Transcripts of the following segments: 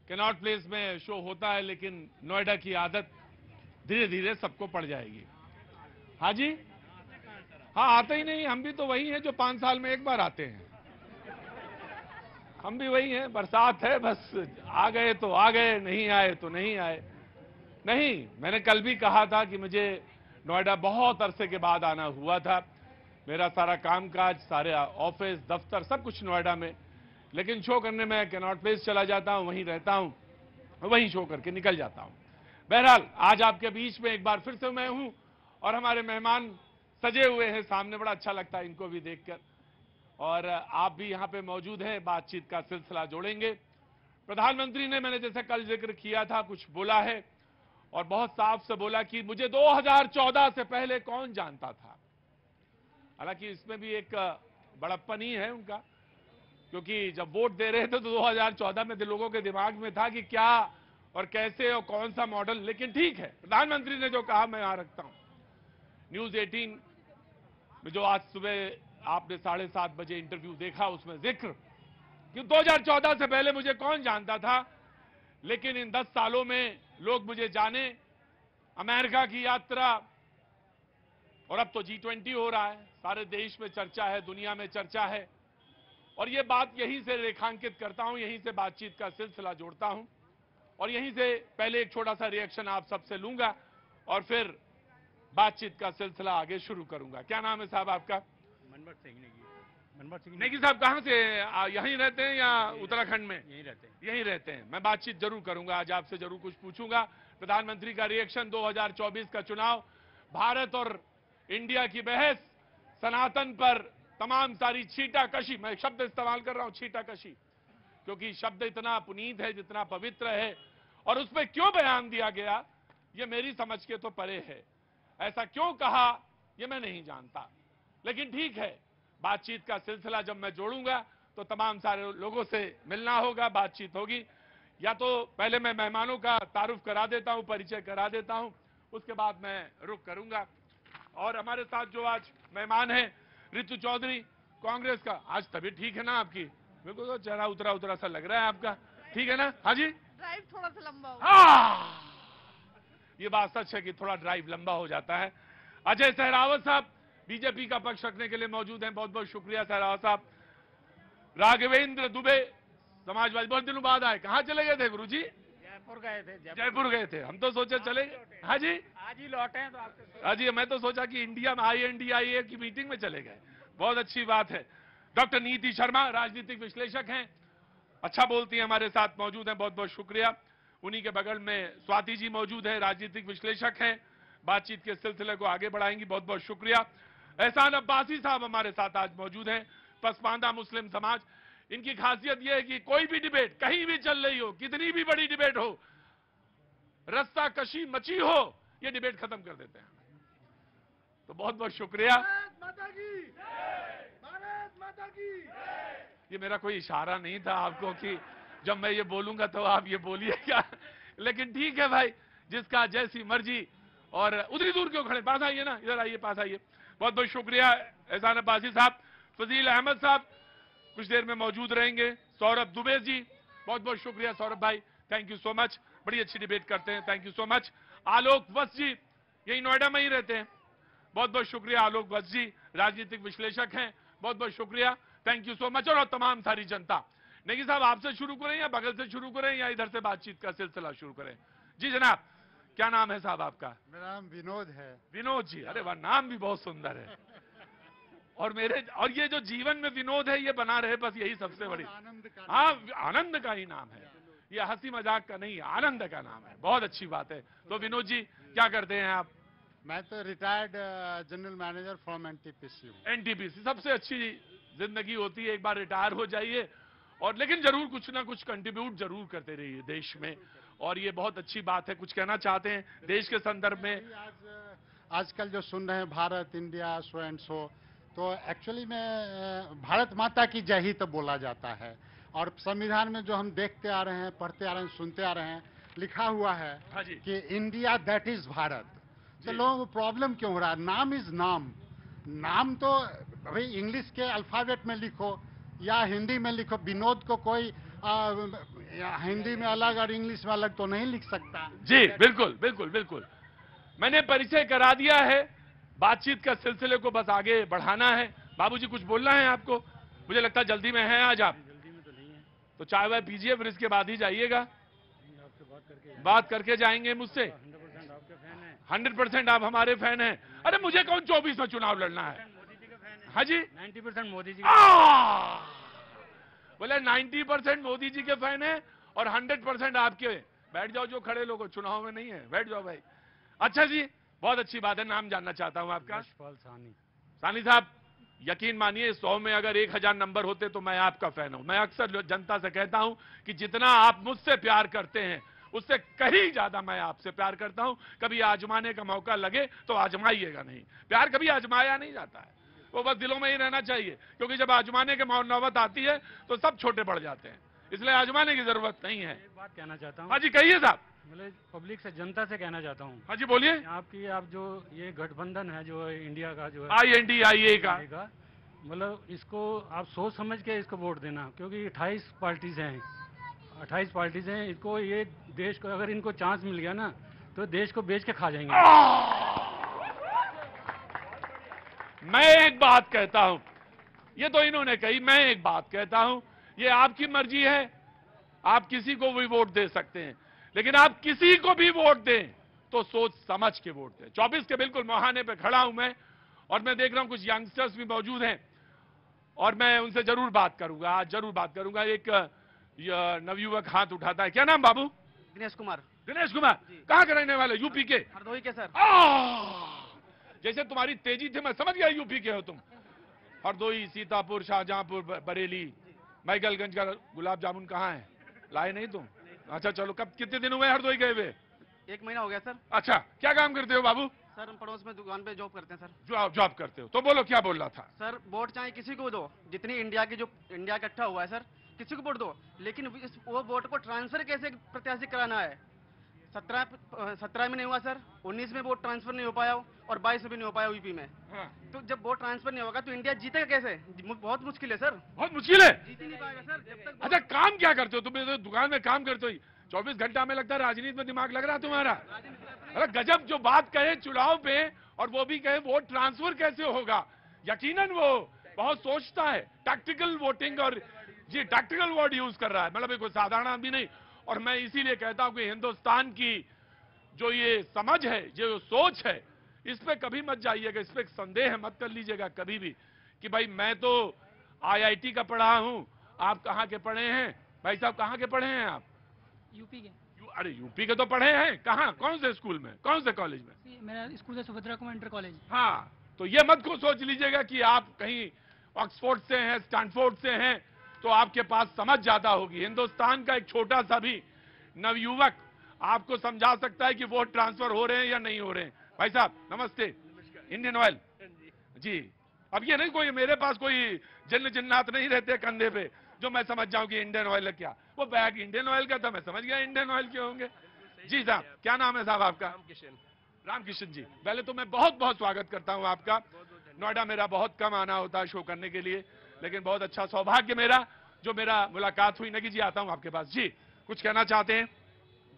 Cannot place में show होता है, लेकिन नोएडा की आदत धीरे धीरे सबको पड़ जाएगी। हाँ जी, हाँ आते ही नहीं, हम भी तो वही हैं जो 5 साल में एक बार आते हैं। हम भी वही हैं, बरसात है बस, आ गए तो आ गए, नहीं आए तो नहीं आए। नहीं, मैंने कल भी कहा था कि मुझे नोएडा बहुत अरसे के बाद आना हुआ था। मेरा सारा कामकाज, सारे ऑफिस, दफ्तर सब कुछ नोएडा में, लेकिन शो करने में कैनॉट प्लेस चला जाता हूं, वहीं रहता हूं, वहीं शो करके निकल जाता हूं। बहरहाल आज आपके बीच में एक बार फिर से मैं हूं और हमारे मेहमान सजे हुए हैं सामने, बड़ा अच्छा लगता है इनको भी देखकर। और आप भी यहां पे मौजूद हैं, बातचीत का सिलसिला जोड़ेंगे। प्रधानमंत्री ने, मैंने जैसे कल जिक्र किया था, कुछ बोला है और बहुत साफ से बोला कि मुझे 2014 से पहले कौन जानता था। हालांकि इसमें भी एक बड़प्पन ही है उनका, क्योंकि जब वोट दे रहे थे तो 2014 में लोगों के दिमाग में था कि क्या और कैसे और कौन सा मॉडल। लेकिन ठीक है, प्रधानमंत्री ने जो कहा मैं यहां रखता हूं। न्यूज 18 में जो आज सुबह आपने 7:30 बजे इंटरव्यू देखा, उसमें जिक्र कि 2014 से पहले मुझे कौन जानता था, लेकिन इन 10 सालों में लोग मुझे जाने। अमेरिका की यात्रा, और अब तो G20 हो रहा है, सारे देश में चर्चा है, दुनिया में चर्चा है। और ये बात यहीं से रेखांकित करता हूं, यहीं से बातचीत का सिलसिला जोड़ता हूं और यहीं से पहले एक छोटा सा रिएक्शन आप सबसे लूंगा और फिर बातचीत का सिलसिला आगे शुरू करूंगा। क्या नाम है साहब आपका? मनमोहन सिंह नेगी। मनमोहन सिंह नेगी साहब कहां से? यहीं रहते हैं या उत्तराखंड में? यहीं रहते हैं। यहीं रहते हैं। मैं बातचीत जरूर करूंगा, आज आपसे जरूर कुछ पूछूंगा। प्रधानमंत्री का रिएक्शन, 2024 का चुनाव, भारत और इंडिया की बहस, सनातन पर तमाम सारी छीटाकशी, मैं शब्द इस्तेमाल कर रहा हूं छीटाकशी, क्योंकि शब्द इतना पुनीत है, जितना पवित्र है, और उस पर क्यों बयान दिया गया ये मेरी समझ के तो परे है। ऐसा क्यों कहा ये मैं नहीं जानता, लेकिन ठीक है, बातचीत का सिलसिला जब मैं जोड़ूंगा तो तमाम सारे लोगों से मिलना होगा, बातचीत होगी। या तो पहले मैं मेहमानों का तारुफ करा देता हूं, परिचय करा देता हूं, उसके बाद मैं रुक करूंगा। और हमारे साथ जो आज मेहमान हैं, रितु चौधरी, कांग्रेस का। आज तबीयत ठीक है ना आपकी? मेरे को तो चेहरा उतरा उतरा सा लग रहा है आपका, ठीक है ना? हाँ जी, ड्राइव थोड़ा सा लंबा हो। ये बात सच है कि थोड़ा ड्राइव लंबा हो जाता है। अजय सहरावत साहब बीजेपी का पक्ष रखने के लिए मौजूद हैं, बहुत बहुत शुक्रिया सहरावत साहब। राघवेंद्र दुबे समाजवादी, बहुत दिनों बाद आए, कहां चले गए थे गुरुजी? जयपुर गए थे। जयपुर गए थे, हम तो सोचे चले। हाँ जी, आज ही लौटे हैं तो आपसे। हाँ जी, मैं तो सोचा कि इंडिया में INDIA की मीटिंग में चले गए। बहुत अच्छी बात है। डॉक्टर नीति शर्मा राजनीतिक विश्लेषक हैं, अच्छा बोलती हैं, हमारे साथ मौजूद हैं, बहुत बहुत शुक्रिया। उन्हीं के बगल में स्वाति जी मौजूद है, राजनीतिक विश्लेषक हैं, बातचीत के सिलसिले को आगे बढ़ाएंगी, बहुत बहुत शुक्रिया। एहसान अब्बासी साहब हमारे साथ आज मौजूद हैं, पसमानदा मुस्लिम समाज। इनकी खासियत यह है कि कोई भी डिबेट कहीं भी चल रही हो, कितनी भी बड़ी डिबेट हो, रस्सा कशी मची हो, ये डिबेट खत्म कर देते हैं। तो बहुत बहुत शुक्रिया। ये मेरा कोई इशारा नहीं था आपको कि जब मैं ये बोलूंगा तो आप ये बोलिए क्या, लेकिन ठीक है भाई, जिसका जैसी मर्जी। और उधरी दूर क्यों खड़े, पास आइए ना, इधर आइए, पास आइए। बहुत बहुत शुक्रिया एहसान अब्बासी साहब। फजील अहमद साहब कुछ देर में मौजूद रहेंगे। सौरभ दुबे जी, बहुत बहुत शुक्रिया सौरभ भाई, थैंक यू सो मच, बड़ी अच्छी डिबेट करते हैं, थैंक यू सो मच। आलोक वत्स जी यही नोएडा में ही रहते हैं, बहुत बहुत शुक्रिया आलोक वत्स जी, राजनीतिक विश्लेषक हैं, बहुत बहुत शुक्रिया, थैंक यू सो मच। और तमाम सारी जनता। नेगी साहब आपसे शुरू करें या बगल से शुरू करें या इधर से बातचीत का सिलसिला शुरू करें? जी जनाब, क्या नाम है साहब आपका? मेरा नाम विनोद है। विनोद जी, अरे वाह, नाम भी बहुत सुंदर है। और ये जो जीवन में विनोद है ये बना रहे, बस यही सबसे बड़ी। आनंद का हाँ, आनंद का ही नाम है, ये हंसी मजाक का नहीं, आनंद का नाम है, बहुत अच्छी बात है। तो विनोद जी क्या करते हैं आप? मैं तो retired general manager from NTPC हूँ। NTPC सबसे अच्छी जिंदगी होती है, एक बार रिटायर हो जाइए और लेकिन जरूर कुछ ना कुछ कंट्रीब्यूट जरूर करते रहिए देश में, और ये बहुत अच्छी बात है। कुछ कहना चाहते हैं देश के संदर्भ में? आजकल जो सुन रहे हैं Bharat, India, so and so, तो एक्चुअली में भारत माता की जय ही तो बोला जाता है। और संविधान में जो हम देखते आ रहे हैं, पढ़ते आ रहे हैं, सुनते आ रहे हैं, लिखा हुआ है हाँ जी, कि इंडिया दैट इज भारत। तो लोगों को प्रॉब्लम क्यों हो रहा है? नाम इज नाम। नाम तो भाई इंग्लिश के अल्फाबेट में लिखो या हिंदी में लिखो, विनोद को कोई हिंदी में अलग और इंग्लिश में अलग तो नहीं लिख सकता। जी बिल्कुल बिल्कुल बिल्कुल, मैंने परिचय करा दिया है, बातचीत का सिलसिले को बस आगे बढ़ाना है। बाबूजी कुछ बोलना है आपको? मुझे लगता है जल्दी में हैं आज आप, जल्दी में तो नहीं है, तो चाय वाय पीजिए, फिर इसके बाद ही जाइएगा। आपसे बात करके जाएंगे मुझसे। 100% आपके फैन है, 100% आप हमारे फैन हैं। अरे मुझे कौन 24 में चुनाव लड़ना है? मोदी जी के फैन है, हाँ जी, 90% मोदी जी बोले 90% मोदी जी के फैन है और 100% आपके। बैठ जाओ, जो खड़े लोग चुनाव में नहीं है, बैठ जाओ भाई। अच्छा जी, बहुत अच्छी बात है। नाम जानना चाहता हूं आपका? यशपाल सानी। सानी साहब, यकीन मानिए 100 में अगर 1000 नंबर होते तो मैं आपका फैन हूं। मैं अक्सर जनता से कहता हूं कि जितना आप मुझसे प्यार करते हैं उससे कहीं ज्यादा मैं आपसे प्यार करता हूं। कभी आजमाने का मौका लगे तो आजमाइएगा नहीं। प्यार कभी आजमाया नहीं जाता है, वो बस दिलों में ही रहना चाहिए, क्योंकि जब आजमाने के नौबत आती है तो सब छोटे पड़ जाते हैं, इसलिए आजमाने की जरूरत नहीं है। एक बात कहना चाहता हूँ, हाँ जी कहिए साहब। मतलब पब्लिक से, जनता से कहना चाहता हूँ, हाँ जी बोलिए। आप जो ये गठबंधन है जो इंडिया का जो है INDIA का, मतलब इसको आप सोच समझ के इसको वोट देना, क्योंकि 28 पार्टीज हैं, 28 पार्टीज हैं। इसको ये देश को अगर इनको चांस मिल गया ना तो देश को बेच के खा जाएंगे। मैं एक बात कहता हूं, ये तो इन्होंने कही, मैं एक बात कहता हूं, ये आपकी मर्जी है, आप किसी को भी वोट दे सकते हैं, लेकिन आप किसी को भी वोट दें तो सोच समझ के वोट दें। 24 के बिल्कुल मुहाने पे खड़ा हूं मैं, और मैं देख रहा हूं कुछ यंगस्टर्स भी मौजूद हैं और मैं उनसे जरूर बात करूंगा, आज जरूर बात करूंगा। एक नवयुवक हाथ उठाता है, क्या नाम बाबू? दिनेश कुमार। दिनेश कुमार, कहां के रहने वाले? यूपी के? हरदोई के सर। जैसे तुम्हारी तेजी थी मैं समझ गया यूपी के हो तुम। हरदोई, सीतापुर, शाहजहांपुर, बरेली, मैगलगंज का गुलाब जामुन कहाँ है? लाए नहीं तुम? अच्छा चलो, कब कितने दिन हुए हरदोई गए हुए? 1 महीना हो गया सर। अच्छा, क्या काम करते हो बाबू? सर हम पड़ोस में दुकान पे जॉब करते हैं सर। जॉब करते हो, तो बोलो क्या बोल रहा था? सर वोट चाहे किसी को दो, जितनी इंडिया इकट्ठा हुआ है सर, किसी को वोट दो, लेकिन वो वोट को ट्रांसफर कैसे प्रत्याशी कराना है? 17 में नहीं हुआ सर, 19 में वोट ट्रांसफर नहीं हो पाया और 22 में भी नहीं हो पाया यूपी में। हाँ। तो जब वोट ट्रांसफर नहीं होगा तो इंडिया जीतेगा कैसे? बहुत मुश्किल है सर। बहुत मुश्किल है। जीत ही नहीं पाएगा सर जब तक। अच्छा, काम क्या करते हो तुम? तो दुकान में काम करते हो, 24 घंटा में लगता है राजनीति में दिमाग लग रहा है तुम्हारा। अरे गजब जो बात कहे चुनाव पे, और वो भी कहे वोट ट्रांसफर कैसे होगा। यकीनन वो बहुत सोचता है, टैक्टिकल वोटिंग, और ये टैक्टिकल वर्ड यूज कर रहा है, मतलब कोई साधारण आदमी नहीं। और मैं इसीलिए कहता हूं कि हिंदुस्तान की जो ये समझ है, जो सोच है, इस पे कभी मत जाइएगा, इस पे संदेह मत कर लीजिएगा कभी भी कि भाई मैं तो IIT का पढ़ा हूं, आप कहां के पढ़े हैं? भाई साहब कहां के पढ़े हैं आप? यूपी के। अरे यूपी के तो पढ़े हैं, कहां, कौन से स्कूल में, कौन से कॉलेज में? मेरा स्कूल है सुभद्रा कुमार इंटर कॉलेज। हाँ, तो ये मत को सोच लीजिएगा कि आप कहीं ऑक्सफोर्ड से हैं, स्टैनफोर्ड से हैं, तो आपके पास समझ ज्यादा होगी। हिंदुस्तान का एक छोटा सा भी नवयुवक आपको समझा सकता है कि वोट ट्रांसफर हो रहे हैं या नहीं हो रहे हैं। भाई साहब नमस्ते। इंडियन ऑयल जी। अब ये नहीं कोई मेरे पास कोई जिन्नात नहीं रहते कंधे पे जो मैं समझ जाऊं कि इंडियन ऑयल है क्या। वो बैग इंडियन ऑयल का था, मैं समझ गया इंडियन ऑयल के होंगे। जी साहब, क्या नाम है साहब आपका? रामकिशन जी। पहले तो मैं बहुत बहुत स्वागत करता हूं आपका। नोएडा मेरा बहुत कम आना होता है शो करने के लिए, लेकिन बहुत अच्छा सौभाग्य मेरा जो मेरा मुलाकात हुई। नगी जी आता हूं आपके पास। जी कुछ कहना चाहते हैं?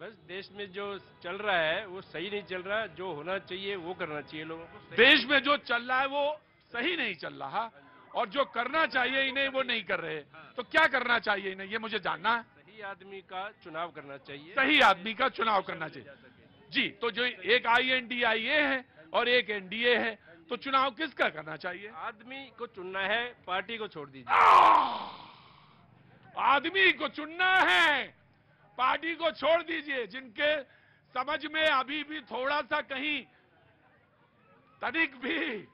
बस देश में जो चल रहा है वो सही नहीं चल रहा, जो होना चाहिए वो करना चाहिए लोगों को। देश में जो चल रहा है वो सही नहीं चल रहा, और जो करना चाहिए इन्हें वो नहीं कर रहे। तो क्या करना चाहिए इन्हें, ये मुझे जानना है। सही आदमी का चुनाव करना चाहिए। सही आदमी का चुनाव करना चाहिए। जी, तो जो एक INDIA है और एक NDA है, तो चुनाव किसका करना चाहिए? आदमी को चुनना है, पार्टी को छोड़ दीजिए। आदमी को चुनना है, पार्टी को छोड़ दीजिए। जिनके समझ में अभी भी थोड़ा सा कहीं तनिक भी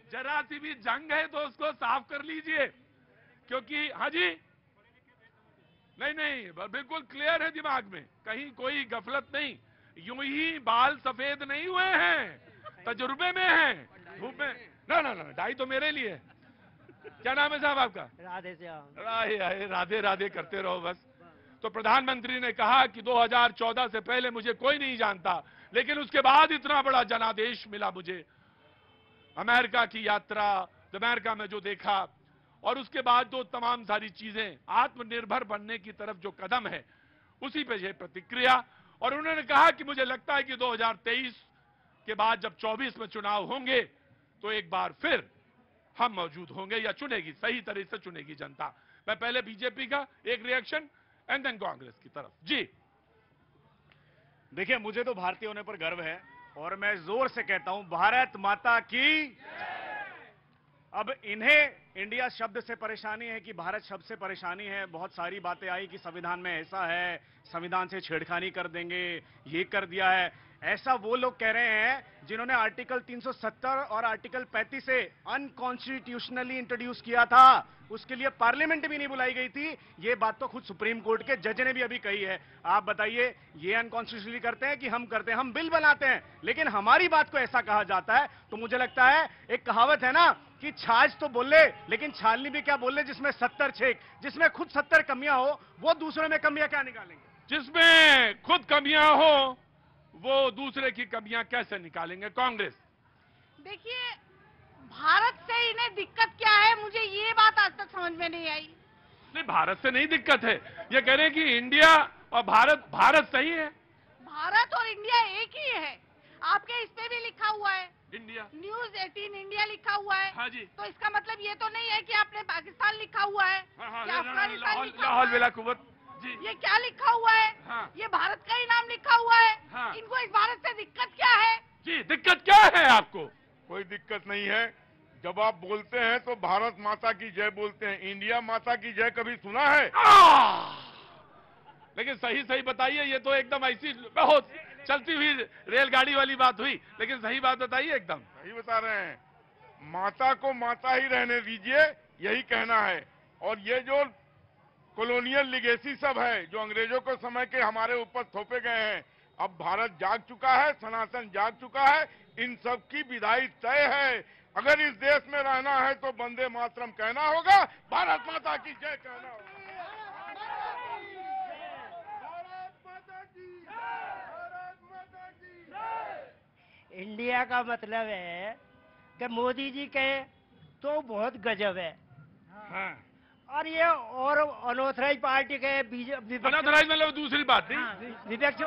जरा सी भी जंग है तो उसको साफ कर लीजिए, क्योंकि हाँ जी नहीं बिल्कुल क्लियर है दिमाग में, कहीं कोई गफलत नहीं। यूं ही बाल सफेद नहीं हुए हैं, तजुर्बे में हैं, धूप में। ना डाई तो मेरे लिए। क्या नाम है साहब आपका? राधे श्याम। राधे राधे करते रहो बस। तो प्रधानमंत्री ने कहा कि 2014 से पहले मुझे कोई नहीं जानता, लेकिन उसके बाद इतना बड़ा जनादेश मिला मुझे। अमेरिका की यात्रा, अमेरिका में जो देखा, और उसके बाद जो तमाम सारी चीजें आत्मनिर्भर बनने की तरफ जो कदम है, उसी पे ये प्रतिक्रिया। और उन्होंने कहा कि मुझे लगता है कि 2023 के बाद जब 24 में चुनाव होंगे तो एक बार फिर हम मौजूद होंगे, या चुनेगी, सही तरह से चुनेगी जनता। मैं पहले बीजेपी का एक रिएक्शन एंड देन कांग्रेस की तरफ। जी देखिए, मुझे तो भारतीय होने पर गर्व है और मैं जोर से कहता हूं भारत माता की। अब इन्हें इंडिया शब्द से परेशानी है कि भारत शब्द से परेशानी है। बहुत सारी बातें आई कि संविधान में ऐसा है, संविधान से छेड़खानी कर देंगे, ये कर दिया है। ऐसा वो लोग कह रहे हैं जिन्होंने आर्टिकल 370 और आर्टिकल 35 से अनकॉन्स्टिट्यूशनली इंट्रोड्यूस किया था। उसके लिए पार्लियामेंट भी नहीं बुलाई गई थी। ये बात तो खुद सुप्रीम कोर्ट के जज ने भी अभी कही है। आप बताइए, ये अनकॉन्स्टिट्यूशनली करते हैं कि हम करते हैं? हम बिल बनाते हैं, लेकिन हमारी बात को ऐसा कहा जाता है। तो मुझे लगता है, एक कहावत है ना कि छाछ तो बोल ले, लेकिन छालनी भी क्या बोल ले, जिसमें 70 छेक, जिसमें खुद 70 कमियां हो, वो दूसरों में कमियां क्या निकालेंगे? जिसमें खुद कमियां हो वो दूसरे की कमियां कैसे निकालेंगे? कांग्रेस। देखिए, भारत से इन्हें दिक्कत क्या है, मुझे ये बात आज तक समझ में नहीं आई। नहीं, भारत से नहीं दिक्कत है। ये कह रहे हैं कि इंडिया और भारत सही है। भारत और इंडिया एक ही है। आपके इस पे भी लिखा हुआ है, इंडिया, न्यूज 18 इंडिया लिखा हुआ है। हाँ जी। तो इसका मतलब ये तो नहीं है कि आपने पाकिस्तान लिखा हुआ है, या अफगानिस्तान लिखा हुआ लाहौल है। वेला कुवत जी। ये क्या लिखा हुआ है? हाँ। ये भारत का ही नाम लिखा हुआ है। हाँ। इनको इस भारत से दिक्कत क्या है? जी, दिक्कत क्या है आपको? कोई दिक्कत नहीं है। जब आप बोलते हैं तो भारत माता की जय बोलते हैं। इंडिया माता की जय कभी सुना है? लेकिन सही सही बताइए, ये तो एकदम ऐसी बहुत चलती हुई रेलगाड़ी वाली बात हुई, लेकिन सही बात बताइए। एकदम सही बता रहे हैं। माता को माता ही रहने दीजिए, यही कहना है। और ये जो कॉलोनियल लिगेसी सब है, जो अंग्रेजों के समय के हमारे ऊपर थोपे गए हैं, अब भारत जाग चुका है, सनातन जाग चुका है। इन सब की विदाई तय है। अगर इस देश में रहना है तो वंदे मातरम कहना होगा, भारत माता की जय कहना होगा। इंडिया का मतलब है कि मोदी जी कहे तो बहुत गजब है। हाँ। और ये और अनऑथराइज पार्टी के बीजेपी अनऑथराइज मतलब दूसरी बात थी। विपक्ष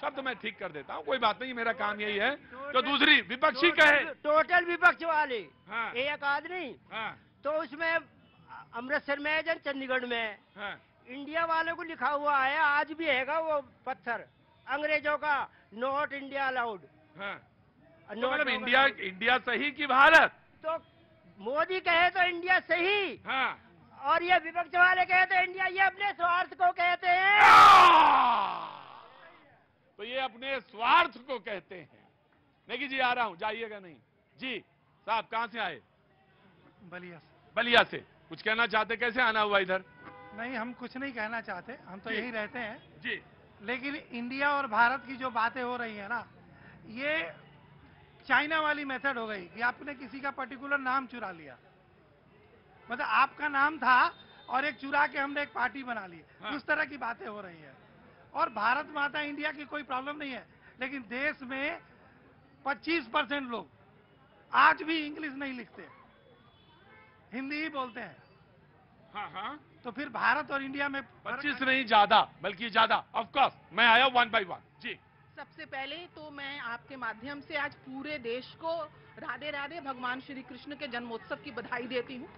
शब्द मैं ठीक कर देता हूँ, कोई बात नहीं, मेरा काम यही है। तो दूसरी विपक्षी कहे, टोटल विपक्ष वाले। हाँ। एक आदमी। हाँ। तो उसमें अमृतसर में है, चंडीगढ़ में है। हाँ। इंडिया वालों को लिखा हुआ है, आज भी हैगा वो पत्थर अंग्रेजों का, नॉट इंडिया अलाउड। हाँ। तो मतलब इंडिया सही कि भारत? तो मोदी कहे तो इंडिया सही। हाँ। और ये विपक्ष वाले कहे तो इंडिया, ये अपने स्वार्थ को कहते हैं। तो ये अपने स्वार्थ को कहते हैं। नहीं जी, आ रहा हूं, जाइएगा नहीं जी। साहब कहां से आए? बलिया से। बलिया से। कुछ कहना चाहते? कैसे आना हुआ इधर? नहीं, हम कुछ नहीं कहना चाहते, हम तो यही रहते हैं जी। लेकिन इंडिया और भारत की जो बातें हो रही है ना, ये चाइना वाली मेथड हो गई कि आपने किसी का पर्टिकुलर नाम चुरा लिया। मतलब आपका नाम था और एक चुरा के हमने एक पार्टी बना ली। हाँ। उस तरह की बातें हो रही है। और भारत माता इंडिया की कोई प्रॉब्लम नहीं है, लेकिन देश में 25% लोग आज भी इंग्लिश नहीं लिखते, हिंदी ही बोलते हैं। हाँ हाँ। तो फिर भारत और इंडिया में 25 नहीं, ज्यादा, बल्कि ज्यादा। ऑफ कोर्स मैं आया 1 by 1 जी। सबसे पहले तो मैं आपके माध्यम से आज पूरे देश को राधे राधे भगवान श्री कृष्ण के जन्मोत्सव की बधाई देती हूँ।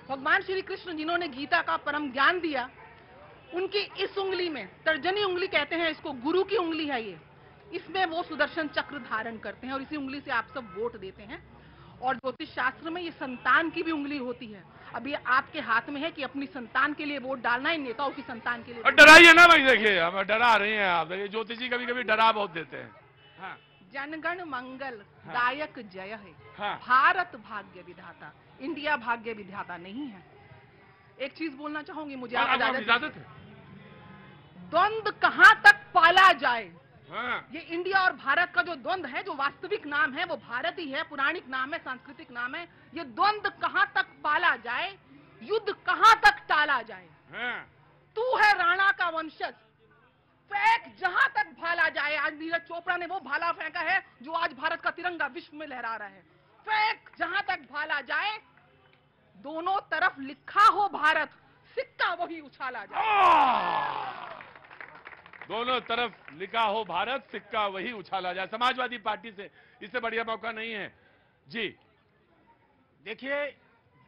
भगवान श्री कृष्ण जिन्होंने गीता का परम ज्ञान दिया, उनकी इस उंगली में, तर्जनी उंगली कहते हैं इसको, गुरु की उंगली है ये, इसमें वो सुदर्शन चक्र धारण करते हैं और इसी उंगली से आप सब वोट देते हैं। और ज्योतिष शास्त्र में ये संतान की भी उंगली होती है। अब ये आपके हाथ में है कि अपनी संतान के लिए वोट डालना है, नेताओं की संतान के लिए। डराइए ना भाई, देखिए हम डरा रहे हैं आप। देखिए ज्योतिष जी कभी कभी डरा बहुत देते हैं। हाँ। जनगण मंगल हाँ। दायक जय है। हाँ। भारत भाग्य विधाता, इंडिया भाग्य विधाता नहीं है। एक चीज बोलना चाहूंगी, मुझे आप इजाजत है? द्वंद्व कहां तक पाला जाए। हाँ। ये इंडिया और भारत का जो द्वंद्व है, जो वास्तविक नाम है वो भारत ही है, पुराणिक नाम है, सांस्कृतिक नाम है। ये द्वंद्व कहां तक पाला जाए, युद्ध कहां तक टाला जाए। हाँ। तू है राणा का वंशज, फेंक जहां तक भाला जाए। आज नीरज चोपड़ा ने वो भाला फेंका है जो आज भारत का तिरंगा विश्व में लहरा रहा है। फेंक जहां तक भाला जाए, दोनों तरफ लिखा हो भारत, सिक्का वही उछाला जाए। दोनों तरफ लिखा हो भारत, सिक्का वही उछाला जाए। समाजवादी पार्टी से इससे बढ़िया मौका नहीं है। जी देखिए,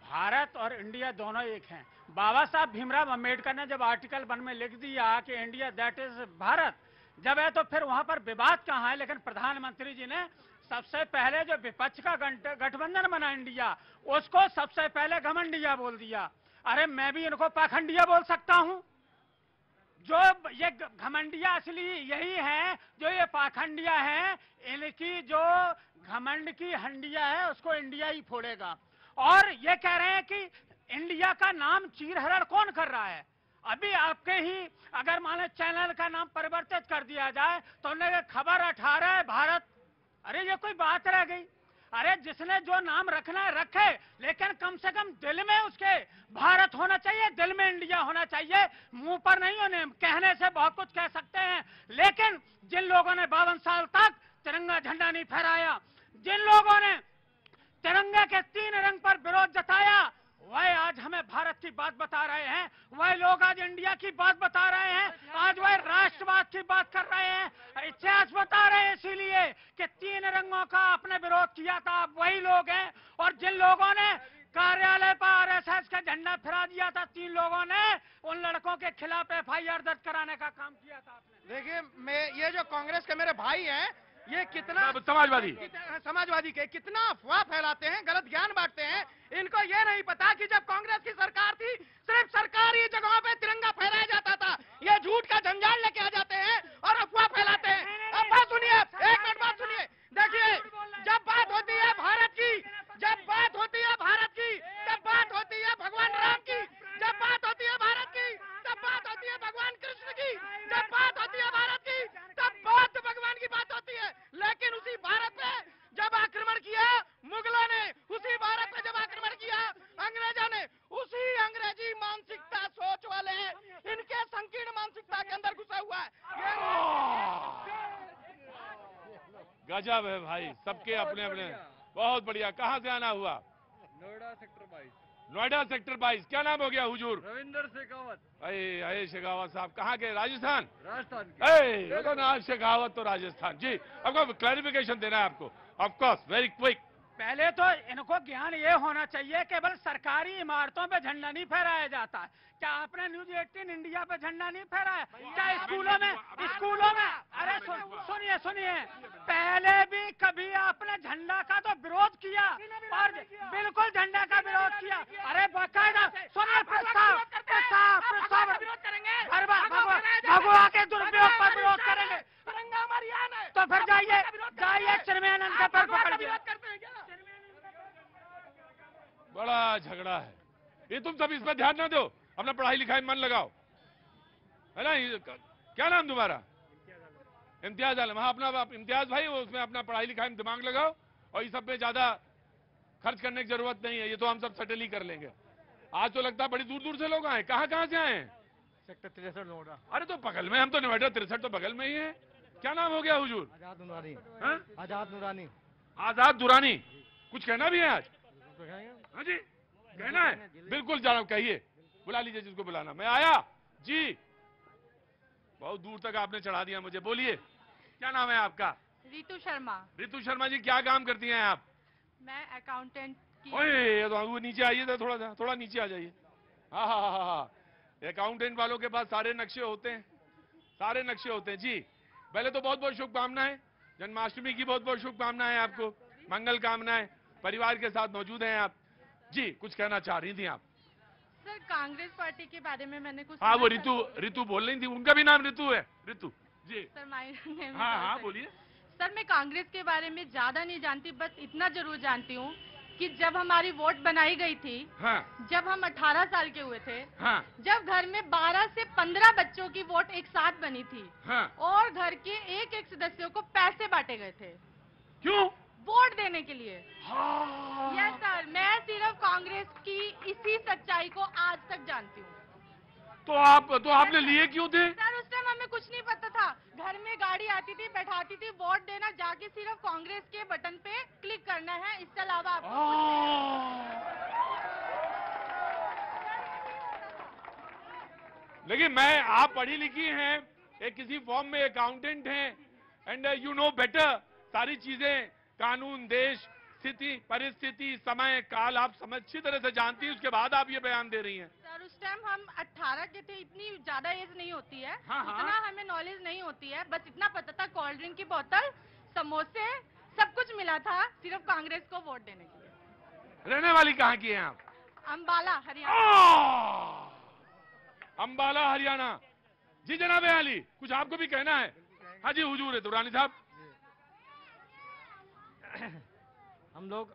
भारत और इंडिया दोनों एक हैं। बाबा साहब भीमराव अंबेडकर ने जब आर्टिकल 1 में लिख दिया कि इंडिया दैट इज भारत जब है, तो फिर वहां पर विवाद कहाँ है। लेकिन प्रधानमंत्री जी ने सबसे पहले जो विपक्ष का गठबंधन बना इंडिया, उसको सबसे पहले घमंडिया बोल दिया। अरे मैं भी इनको पाखंडिया बोल सकता हूं। जो ये घमंडिया असली यही है, जो ये पाखंडिया है, इनकी जो घमंड की हंडिया है उसको इंडिया ही फोड़ेगा। और ये कह रहे हैं कि इंडिया का नाम चीरहरण कौन कर रहा है। अभी आपके ही अगर माने चैनल का नाम परिवर्तित कर दिया जाए तो उन्हें खबर 18 है भारत। अरे ये कोई बात रह गई। अरे जिसने जो नाम रखना है रखे, लेकिन कम से कम दिल में उसके भारत होना चाहिए, दिल में इंडिया होना चाहिए। मुंह पर नहीं, उन्हें कहने से बहुत कुछ कह सकते हैं, लेकिन जिन लोगों ने 52 साल तक तिरंगा झंडा नहीं फहराया, जिन लोगों ने तिरंगे के 3 रंग पर विरोध जताया, वह आज हमें भारत की बात बता रहे हैं। वह लोग आज इंडिया की बात बता रहे हैं, आज वह राष्ट्रवाद की बात कर रहे हैं, इतिहास बता रहे हैं। इसीलिए कि 3 रंगों का आपने विरोध किया था, वही लोग हैं। और जिन लोगों ने कार्यालय पर आरएसएस का झंडा फहरा दिया था, 3 लोगों ने उन लड़कों के खिलाफ FIR दर्ज कराने का काम किया था आपने। देखिए, मैं ये जो कांग्रेस के मेरे भाई हैं, ये कितना समाजवादी के कितना अफवाह फैलाते हैं, गलत ज्ञान बांटते हैं। इनको ये नहीं पता कि जब कांग्रेस की सरकार थी, सिर्फ सरकारी जगहों पे तिरंगा फहराया जाता था। ये झूठ का जंजाल लेके आ जाते हैं और अफवाह फैलाते हैं। अब बात सुनिए, 1 मिनट बात सुनिए। देखिए, जब बात होती है भारत की, जब बात होती है भारत की, तब बात होती है भगवान राम की। जब बात होती है भारत की, तब बात होती है भगवान कृष्ण की। जब बात होती है भारत की, तब बात भगवान की बात होती है। लेकिन उसी भारत पे जब आक्रमण किया मुगलों ने, उसी भारत पे जब आक्रमण किया अंग्रेजों ने, उसी अंग्रेजी मानसिकता सोच वाले इनके संकीर्ण मानसिकता के अंदर घुसा हुआ है। गजब है भाई, सबके अपने अपने। बहुत बढ़िया। कहाँ से आना हुआ? नोएडा सेक्टर 22। नोएडा सेक्टर 22। क्या नाम हो गया हुजूर? रविंदर शेखावत। अरे शेखावत साहब कहाँ के? राजस्थान। राजस्थान नाम शेखावत तो राजस्थान। जी, आपको क्लैरिफिकेशन देना है आपको। Of course, very quick. पहले तो इनको ज्ञान ये होना चाहिए केवल सरकारी इमारतों पे झंडा नहीं फहराया जाता है। क्या आपने न्यूज 18 इंडिया पे झंडा नहीं फहराया? क्या स्कूलों में अरे सुनिए, पहले भी कभी आपने झंडा का तो विरोध किया और बिल्कुल झंडा का विरोध किया। अरे बाकायदा सुनिए, प्रस्ताव भगवा के दुरुपयोग पर विरोध करेंगे तो फिर जाइए चिन्मयानंद का पैर पकड़िए। बड़ा झगड़ा है ये, तुम सब इस पर ध्यान ना दो, अपना पढ़ाई लिखाई में मन लगाओ, है ना। क्या नाम तुम्हारा? इम्तियाज आलम। हाँ, अपना इम्तियाज भाई, उसमें अपना पढ़ाई लिखाई में दिमाग लगाओ और इस सब पे ज्यादा खर्च करने की जरूरत नहीं है। ये तो हम सब सेटल ही कर लेंगे। आज तो लगता है बड़ी दूर दूर से लोग आए। कहाँ से आए हैं? सेक्टर 63 नोएडा। अरे तो बगल में, हम तो नोएडा 63 तो बगल में ही है। क्या नाम हो गया हुजूर? आजाद नूरानी। आजाद नूरानी। आजाद दुरानी। कुछ कहना भी है आज? हाँ जी, कहना है? बिल्कुल जाना, कहिए, बुला लीजिए जिसको बुलाना। मैं आया जी। बहुत दूर तक आपने चढ़ा दिया मुझे। बोलिए, क्या नाम है आपका? रितु शर्मा। रितु शर्मा जी, क्या काम करती हैं आप? मैं अकाउंटेंट की। ओए, तो वो नीचे आइए, तो थोड़ा नीचे आ जाइए। हाँ, अकाउंटेंट वालों के पास सारे नक्शे होते हैं, सारे नक्शे होते हैं जी। पहले तो बहुत बहुत शुभकामनाएं, जन्माष्टमी की बहुत बहुत शुभकामनाएं आपको, मंगल कामनाएं। परिवार के साथ मौजूद हैं आप जी, कुछ कहना चाह रही थी आप? सर, कांग्रेस पार्टी के बारे में मैंने कुछ। हाँ, वो रितु बोल रही थी, उनका भी नाम रितु है। Ritu ji. Sir, my name. हाँ, बोलिए। सर, मैं कांग्रेस के बारे में ज्यादा नहीं जानती, बस इतना जरूर जानती हूँ कि जब हमारी वोट बनाई गई थी, हाँ, जब हम 18 साल के हुए थे, हाँ, जब घर में 12 से 15 बच्चों की वोट एक साथ बनी थी, हाँ, और घर के एक सदस्यों को पैसे बांटे गए थे। क्यों? वोट देने के लिए। यस सर, मैं सिर्फ कांग्रेस की इसी सच्चाई को आज तक जानती हूँ। तो आपने लिए क्यों थे? सर, उस टाइम टाइम हमें कुछ नहीं पता था। घर में गाड़ी आती थी, बैठाती थी, वोट देना, जाके सिर्फ कांग्रेस के बटन पे क्लिक करना है, इसके अलावा लेकिन आप पढ़ी लिखी हैं, एक किसी फॉर्म में अकाउंटेंट हैं, एंड यू नो बेटर सारी चीजें, कानून, देश, स्थिति, परिस्थिति, समय, काल आप अच्छी तरह से जानती हैं, उसके बाद आप ये बयान दे रही हैं। सर उस टाइम हम 18 के थे, इतनी ज्यादा एज नहीं होती है, इतना हमें नॉलेज नहीं होती है, बस इतना पता था कोल्ड ड्रिंक की बोतल, समोसे, सब कुछ मिला था सिर्फ कांग्रेस को वोट देने के लिए। रहने वाली कहाँ की हैं आप? अंबाला, हरियाणा। अंबाला, हरियाणा। जी जनाब अली, कुछ आपको भी कहना है? हाँ जी हुजूर है दुरानी साहब। हम लोग